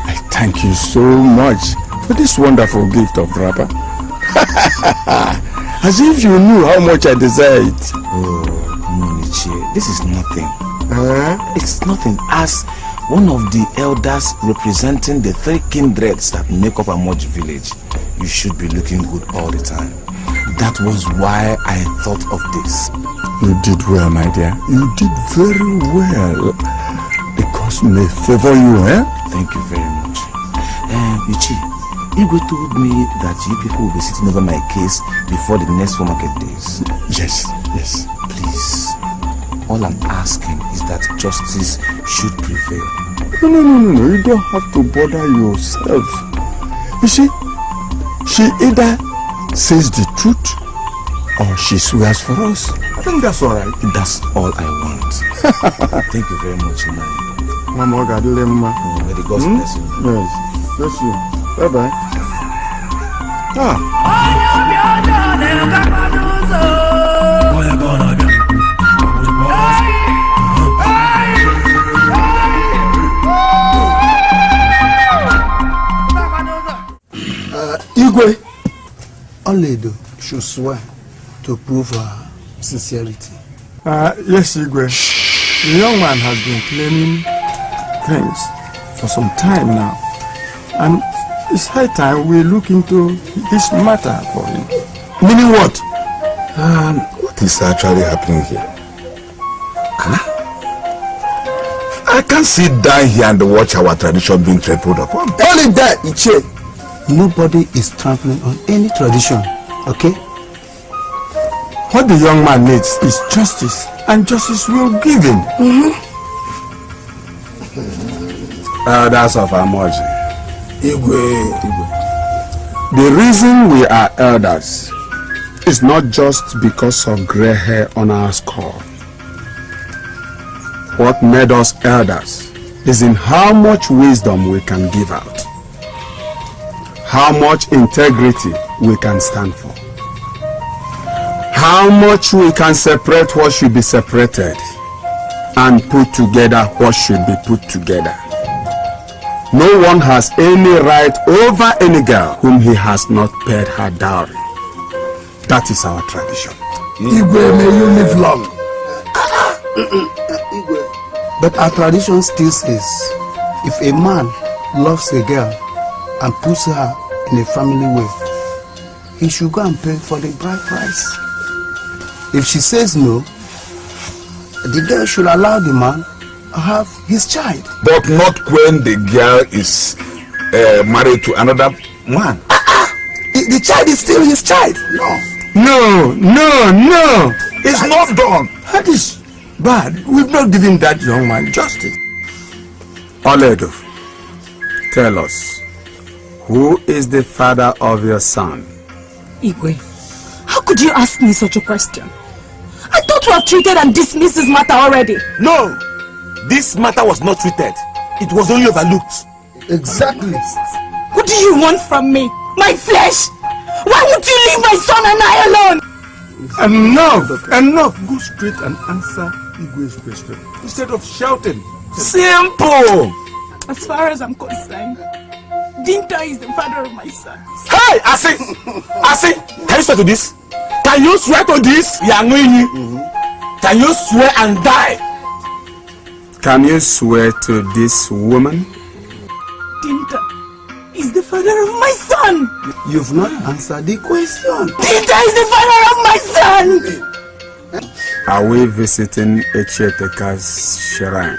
I thank you so much for this wonderful gift of wrapper. As if you knew how much I desire it. Oh, come on, Uche. This is nothing. It's nothing. As one of the elders representing the 3 kindreds that make up Amoji village, you should be looking good all the time. That was why I thought of this. You did well, my dear. You did very well. Because may favor you, eh? Thank you very much. Uche, Igwe told me that you people will be sitting over my case before the next 4 market days. Yes. Please, all I'm asking is that justice should prevail. No. You don't have to bother yourself. You see, she either says the truth or she swears for us. I think that's all right. That's all I want. Thank you very much, man. Mama, God, may the God bless you. Yes, bless you. Bye-bye. Igwe Oledo should swear to prove her sincerity. Yes, Igwe. The young man has been claiming things for some time now. And it's high time we look into this matter for him. Meaning what? What is actually happening here? I can't sit down here and watch our tradition being trampled upon. Only that, Uche. Nobody is trampling on any tradition, okay? What the young man needs is justice, and justice will give him. Elders of Amoji. Igwe. The reason we are elders is not just because of gray hair on our skull. What made us elders is in how much wisdom we can give out, how much integrity we can stand for, how much we can separate what should be separated and put together what should be put together. No one has any right over any girl whom he has not paid her dowry. That is our tradition. Igwe, may you live long. But our tradition still says, if a man loves a girl and puts her in a family way, he should go and pay for the bride price. If she says no, the girl should allow the man to have his child. But not when the girl is married to another man. The child is still his child. No. It's not done. That is bad. We've not given that young man justice. Oledo, tell us, who is the father of your son? Igwe, how could you ask me such a question? I thought we have treated and dismissed this matter already. No! This matter was not treated. It was only overlooked. Exactly. What do you want from me? My flesh? Why would you leave my son and I alone? Enough. Go straight and answer Igwe's question instead of shouting. Simple! As far as I'm concerned, Dinta is the father of my son. Hey, Asi, can you swear to this? Can you swear to this? Can you swear and die? Can you swear to this woman? Dinta is the father of my son. You've not answered the question. Dinta is the father of my son. Are we visiting Echeteka's shrine?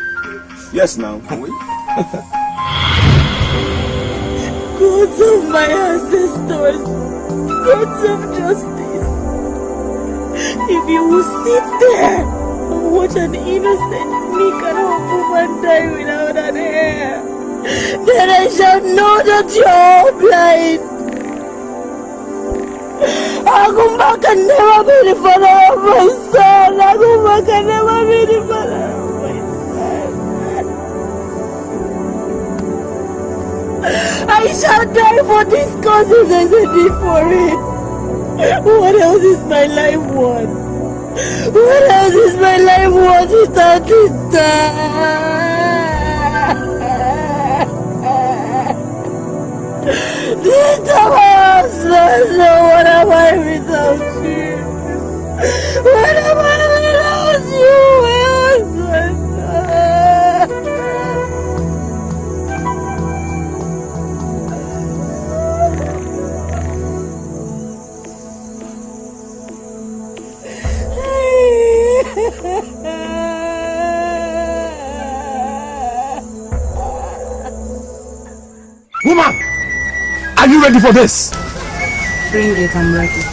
Yes, now. Are we? Gods of my ancestors, gods of justice, if you will sit there and watch an innocent, meek and humble man die without an heir, then I shall know that you are all blind. Agumba can never be the father of my son. Agumba can never be the father of my son. He shall die for this cause if there's a need for it. What else is my life worth? What else is my life worth without this This house, so what am I without you? What am I without you, my husband? Woman, are you ready for this? Bring it, I'm ready.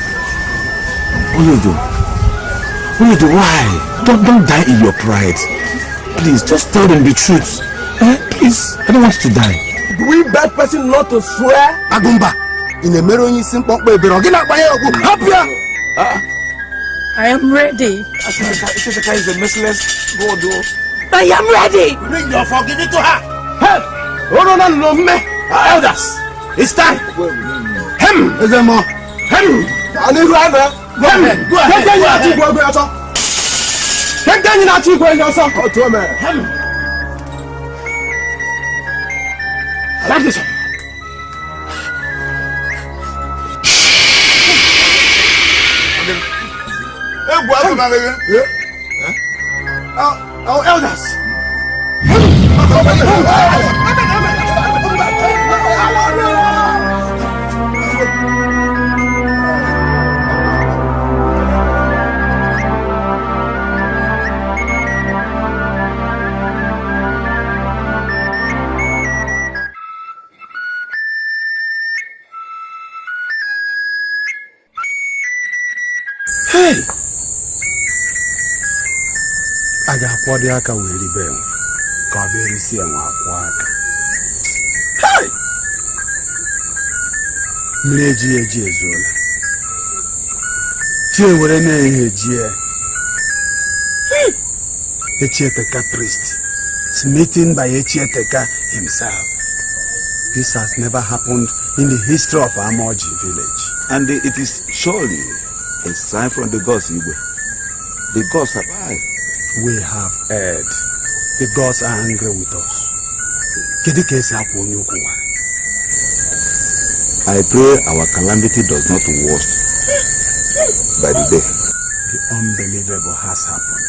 Ogbodo, why? Don't die in your pride. Please, just tell them the truth. Please, I don't want you to die. Do we beg person not to swear? Agumba, in a mirror, you simple baby. Happier! I am ready. Ishitaka is a merciless god. I am ready. Bring your fork, give it to her. Hey! No, me. Elders, it's time. Hem! Is there more? Hem! I need to have Go ahead. Go ahead. Hem! I like this one. Our elders. Hey! I got what the aka will be. Kabiri si aka. Hey! Mleji eji ezola. Chie were na eji e. Echieteka priest, smitten by Echieteka himself. This has never happened in the history of Amoji village. And it is surely a sign from the gods, Igwe. The gods have eyes. We have heard. The gods are angry with us. I pray our calamity does not worst by the day. The unbelievable has happened.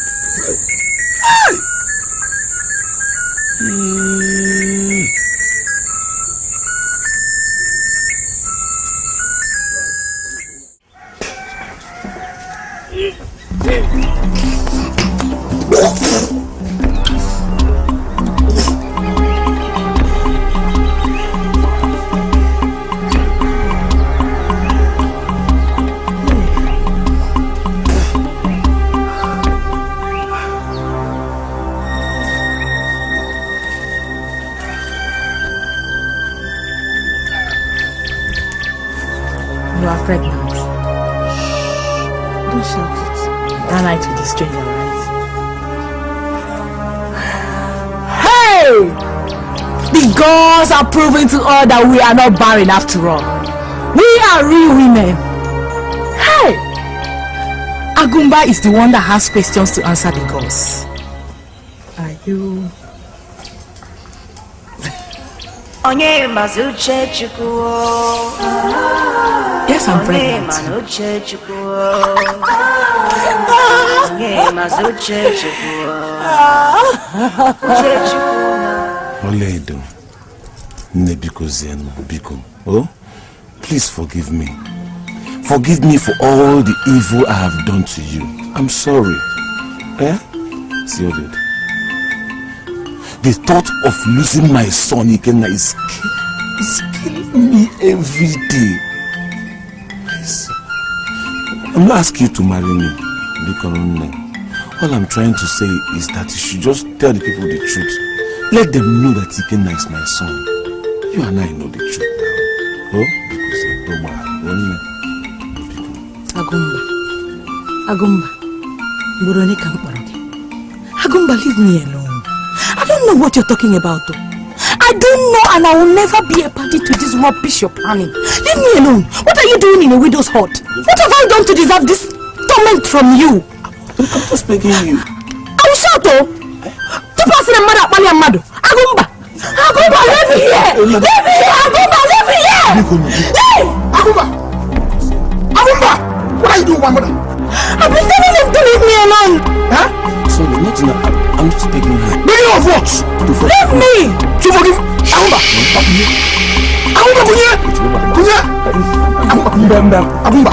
You are pregnant. Don't shout it. That night with the stranger, right? Hey! The gods are proving to all that we are not barren after all. We are real women. Hey! Agumba is the one that has questions to answer the gods. Are you... Yes, I'm pregnant. Oledo, Nebiko Zeno, Biko. Oh, please forgive me. Forgive me for all the evil I have done to you. I'm sorry. See, Oledo. The thought of losing my son Ikenna is killing me every day. Please. I'm not asking you to marry me. All I'm trying to say is that you should just tell the people the truth. Let them know that Ikenna is my son. You and I know the truth now. Oh, because Agumba. Agumba, leave me alone. I don't know what you're talking about though. I I don't know and I will never be a party to this rubbish you're planning. Leave me alone. What are you doing in a widow's hut? What have I done to deserve this torment from you? I'm just begging you. I will shout though. Two person and mother, Pali and Mado. Agumba, leave me here. Leave me here, Agumba, leave me here. Leave. Agumba, what are you doing, my mother? I've been telling him to leave me alone. Huh? Sorry, not enough. I'm just begging you. Begging of what? Leave me. To forgive. Agumba. Agumba, Kunya. Agumba. Agumba. Agumba.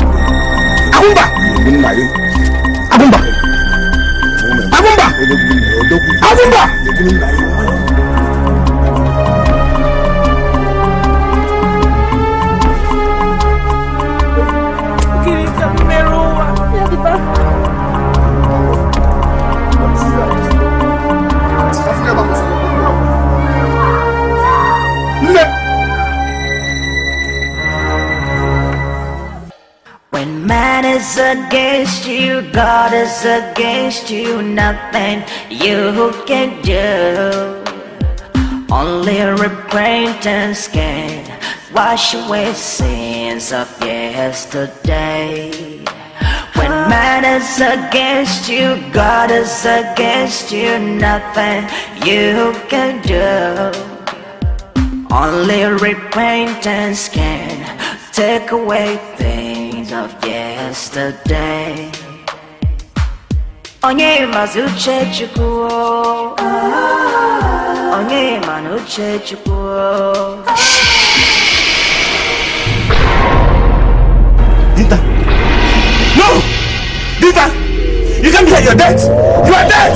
When man is against you, God is against you, nothing you can do. Only repentance can wash away sins of yesterday. When man is against you, God is against you, nothing you can do. Only repentance can take away things of yesterday. Onye mazu Uche Chukwu, onye manu Uche Chukwu. Dinta! No! Dinta! You can't be here, you're dead! You are dead!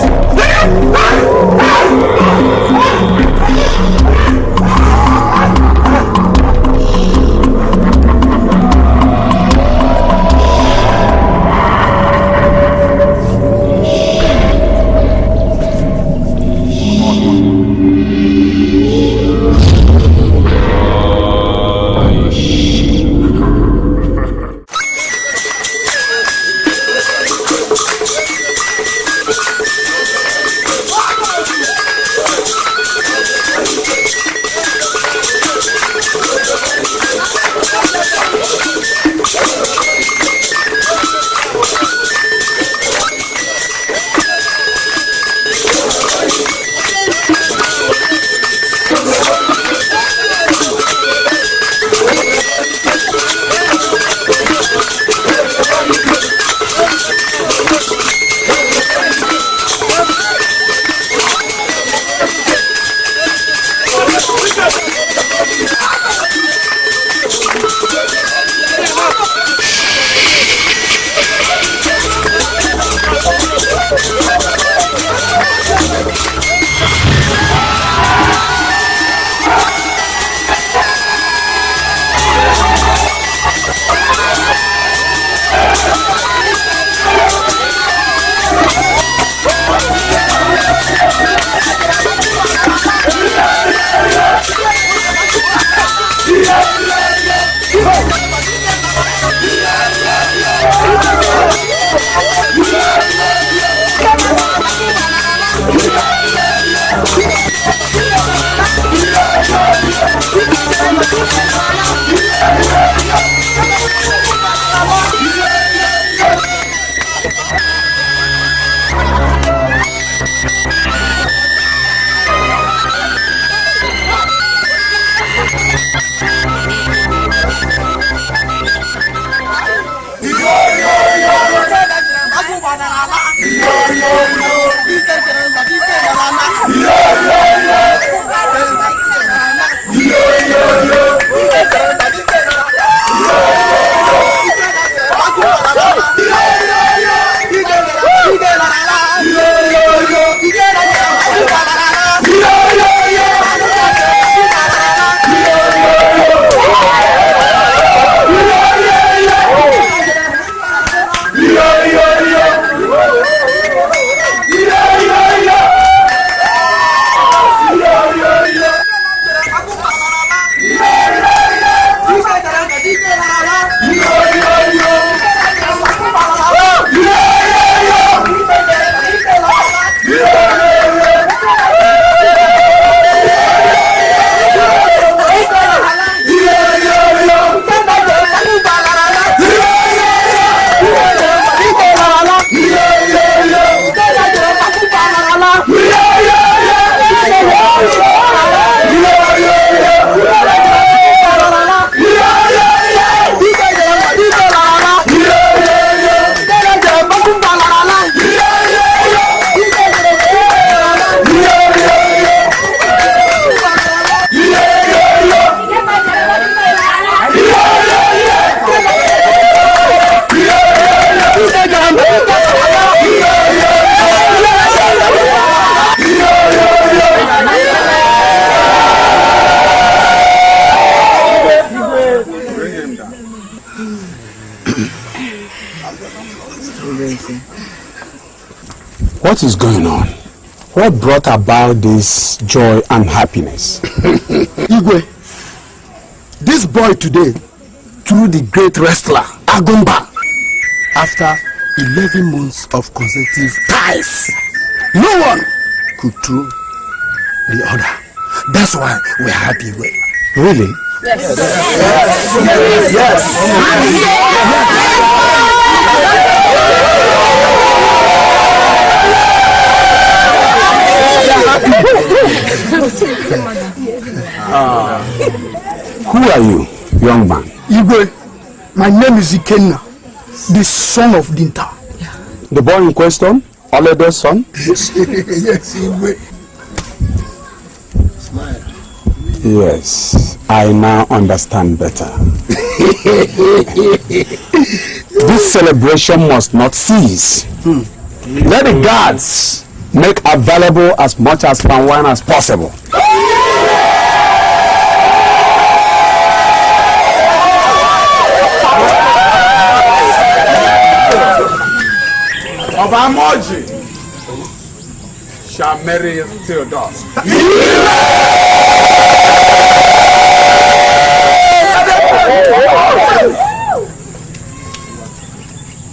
What is going on? What brought about this joy and happiness? Igwe, this boy today threw the great wrestler Agumba after 11 months of consecutive ties. No one could throw the other. That's why we're happy. Really? Yes. Who are you, young man? Igwe, my name is Ikenna, the son of Dinta. The boy in question? Oledo's son? Yes, Igwe. Yes, I now understand better. This celebration must not cease. Let the guards make available as much as palm wine as possible. Of Amoji shall marry till dusk.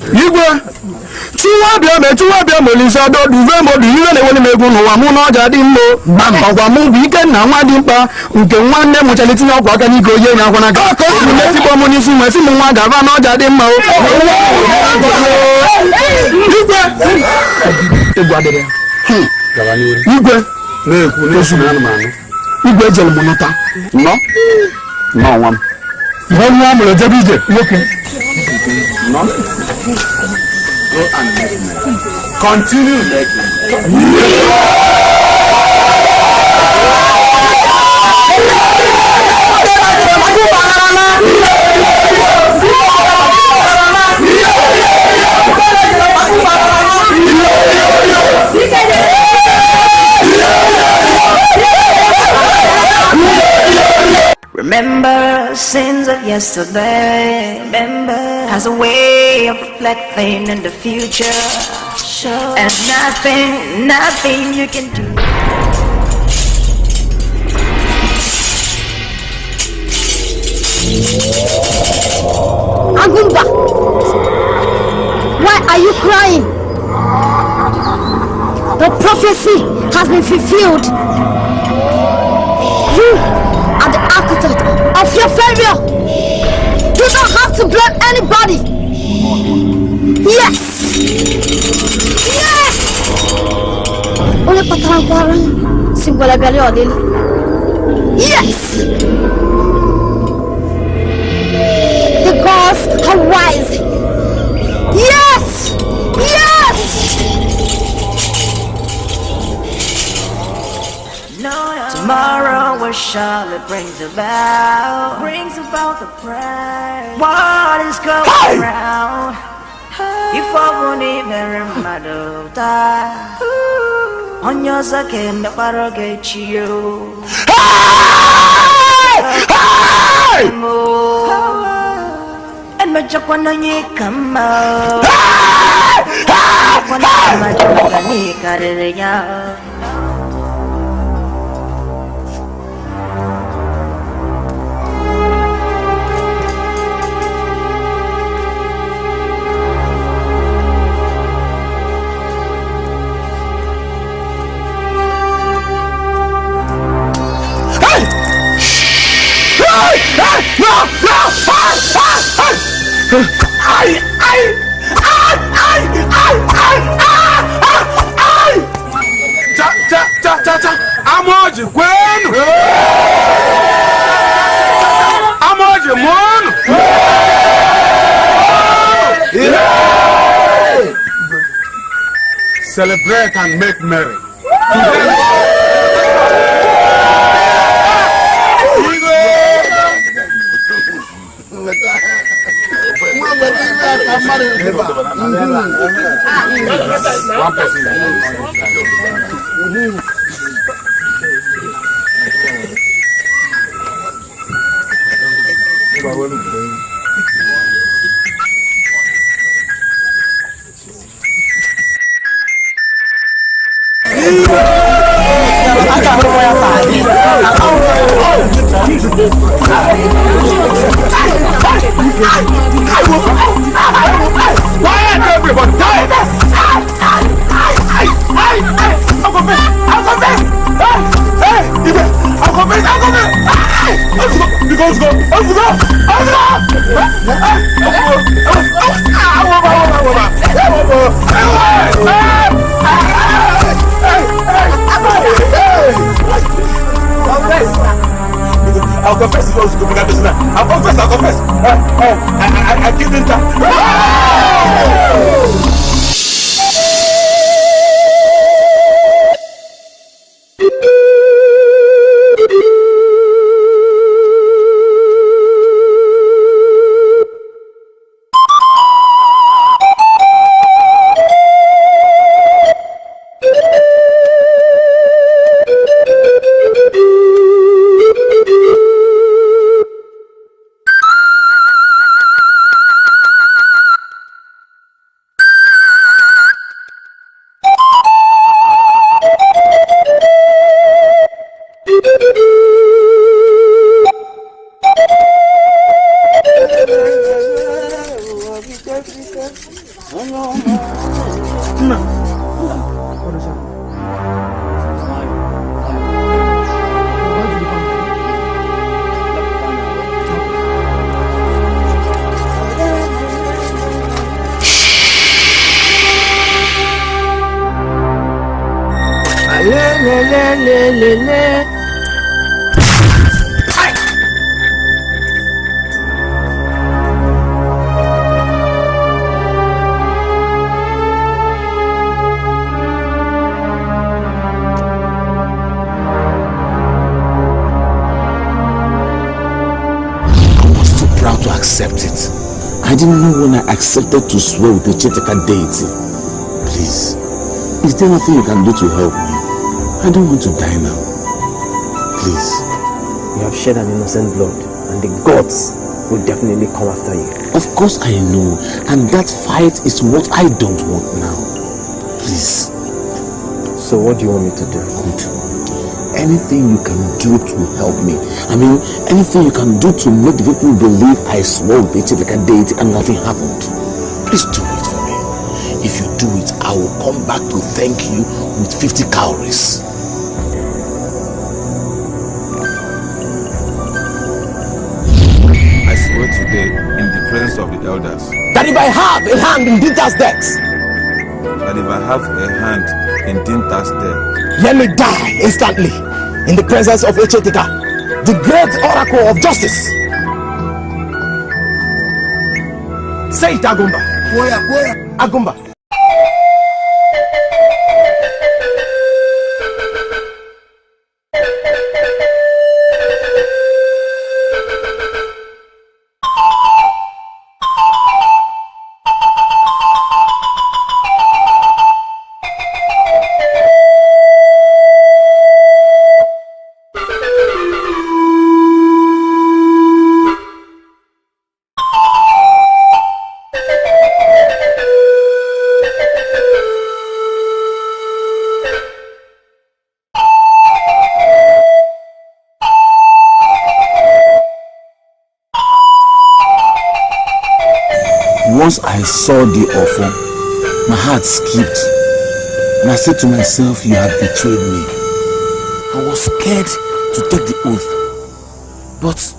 Igwe, Chuwabia Melissa do Duve do you and Ego Wamuno Jadimbo, Bambo, Weekend, Namadimpa, nke nwanne mụchalitinye ọgwụ aka n'ike oye na akwana ga metikwa mụ n'isi nwesi m nwa gava na ọja dị mma Igwe Igwe jere m nụta nọ nwa m ihe nwa amụrụ ejebe ije nwoke nọ go and make me continue making Remember sins of yesterday. Remember has a way of reflecting in the future. And nothing you can do. Agumba, why are you crying? The prophecy has been fulfilled. You are the architect of your failure. You don't have to blame anybody. Yes! Yes! Only patrang simbola gali odili. Yes! The gods are wise. Yes! Yes! Tomorrow will surely brings about the praise. What is going around? If I won't even remember on your second, the battle get you. And my Japan come out. Amoji kwenu. Amoji mono. Celebrate and make merry. Quiet, everybody! Quiet! I'll confess! Hey! I'll confess! Let's go! I'll confess it also. I'll confess. I give them time. Accept it. I didn't know when I accepted to swear with the Chetaka deity. Please, is there nothing you can do to help me? I don't want to die now. Please. You have shed an innocent blood, and the gods will definitely come after you. Of course I know, and that fight is what I don't want now. Please. So what do you want me to do? Good. Anything you can do to help me. I mean, anything you can do to make the people believe I swore with the Chitaka deity and nothing happened. Please do it for me. If you do it, I will come back to thank you with 50 cowries. I swear today, in the presence of the elders, that if I have a hand in Dinta's death, let me die instantly in the presence of Echetika, the great oracle of justice. Say it, Agumba. Agumba. Once I saw the offer, my heart skipped, and I said to myself, you have betrayed me. I was scared to take the oath, but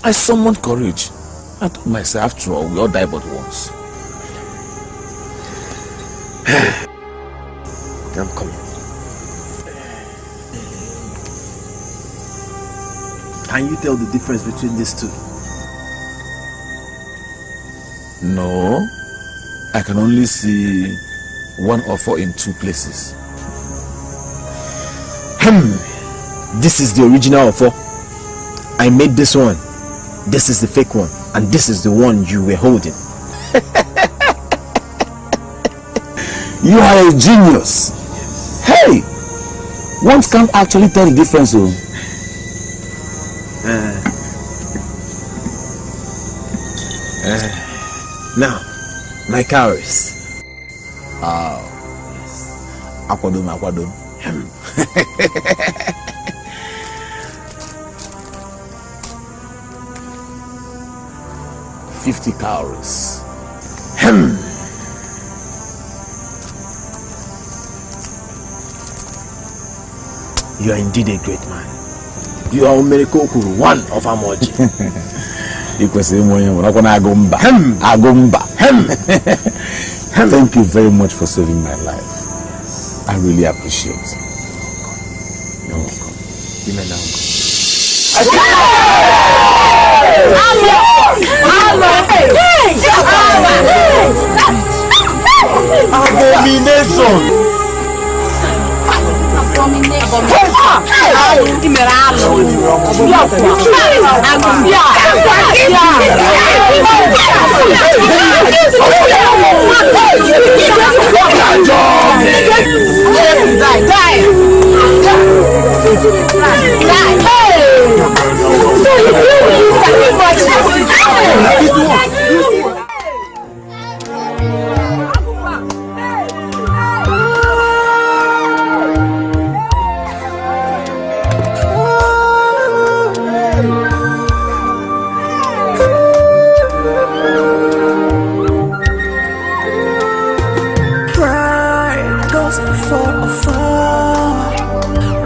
I summoned courage. I told myself, after all, we all die but once. I'm coming. Can you tell the difference between these two? No, I can only see one offer in two places. This is the original offer. I made this one. This is the fake one. And this is the one you were holding. You are a genius. Hey, one can't actually tell the difference though. Now, my cowries. Akwadom. 50 calories. You are indeed a great man. You are Omerikoku, one of Amoji. Thank you very much for saving my life. I really appreciate it. You're welcome. You may now go. Abomination!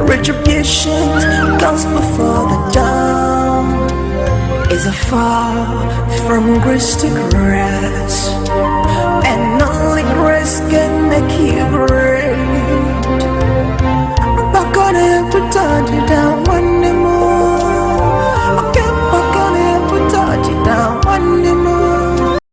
Retribution comes before the dawn. Is a fall from grace to grace, and only grace can make you great.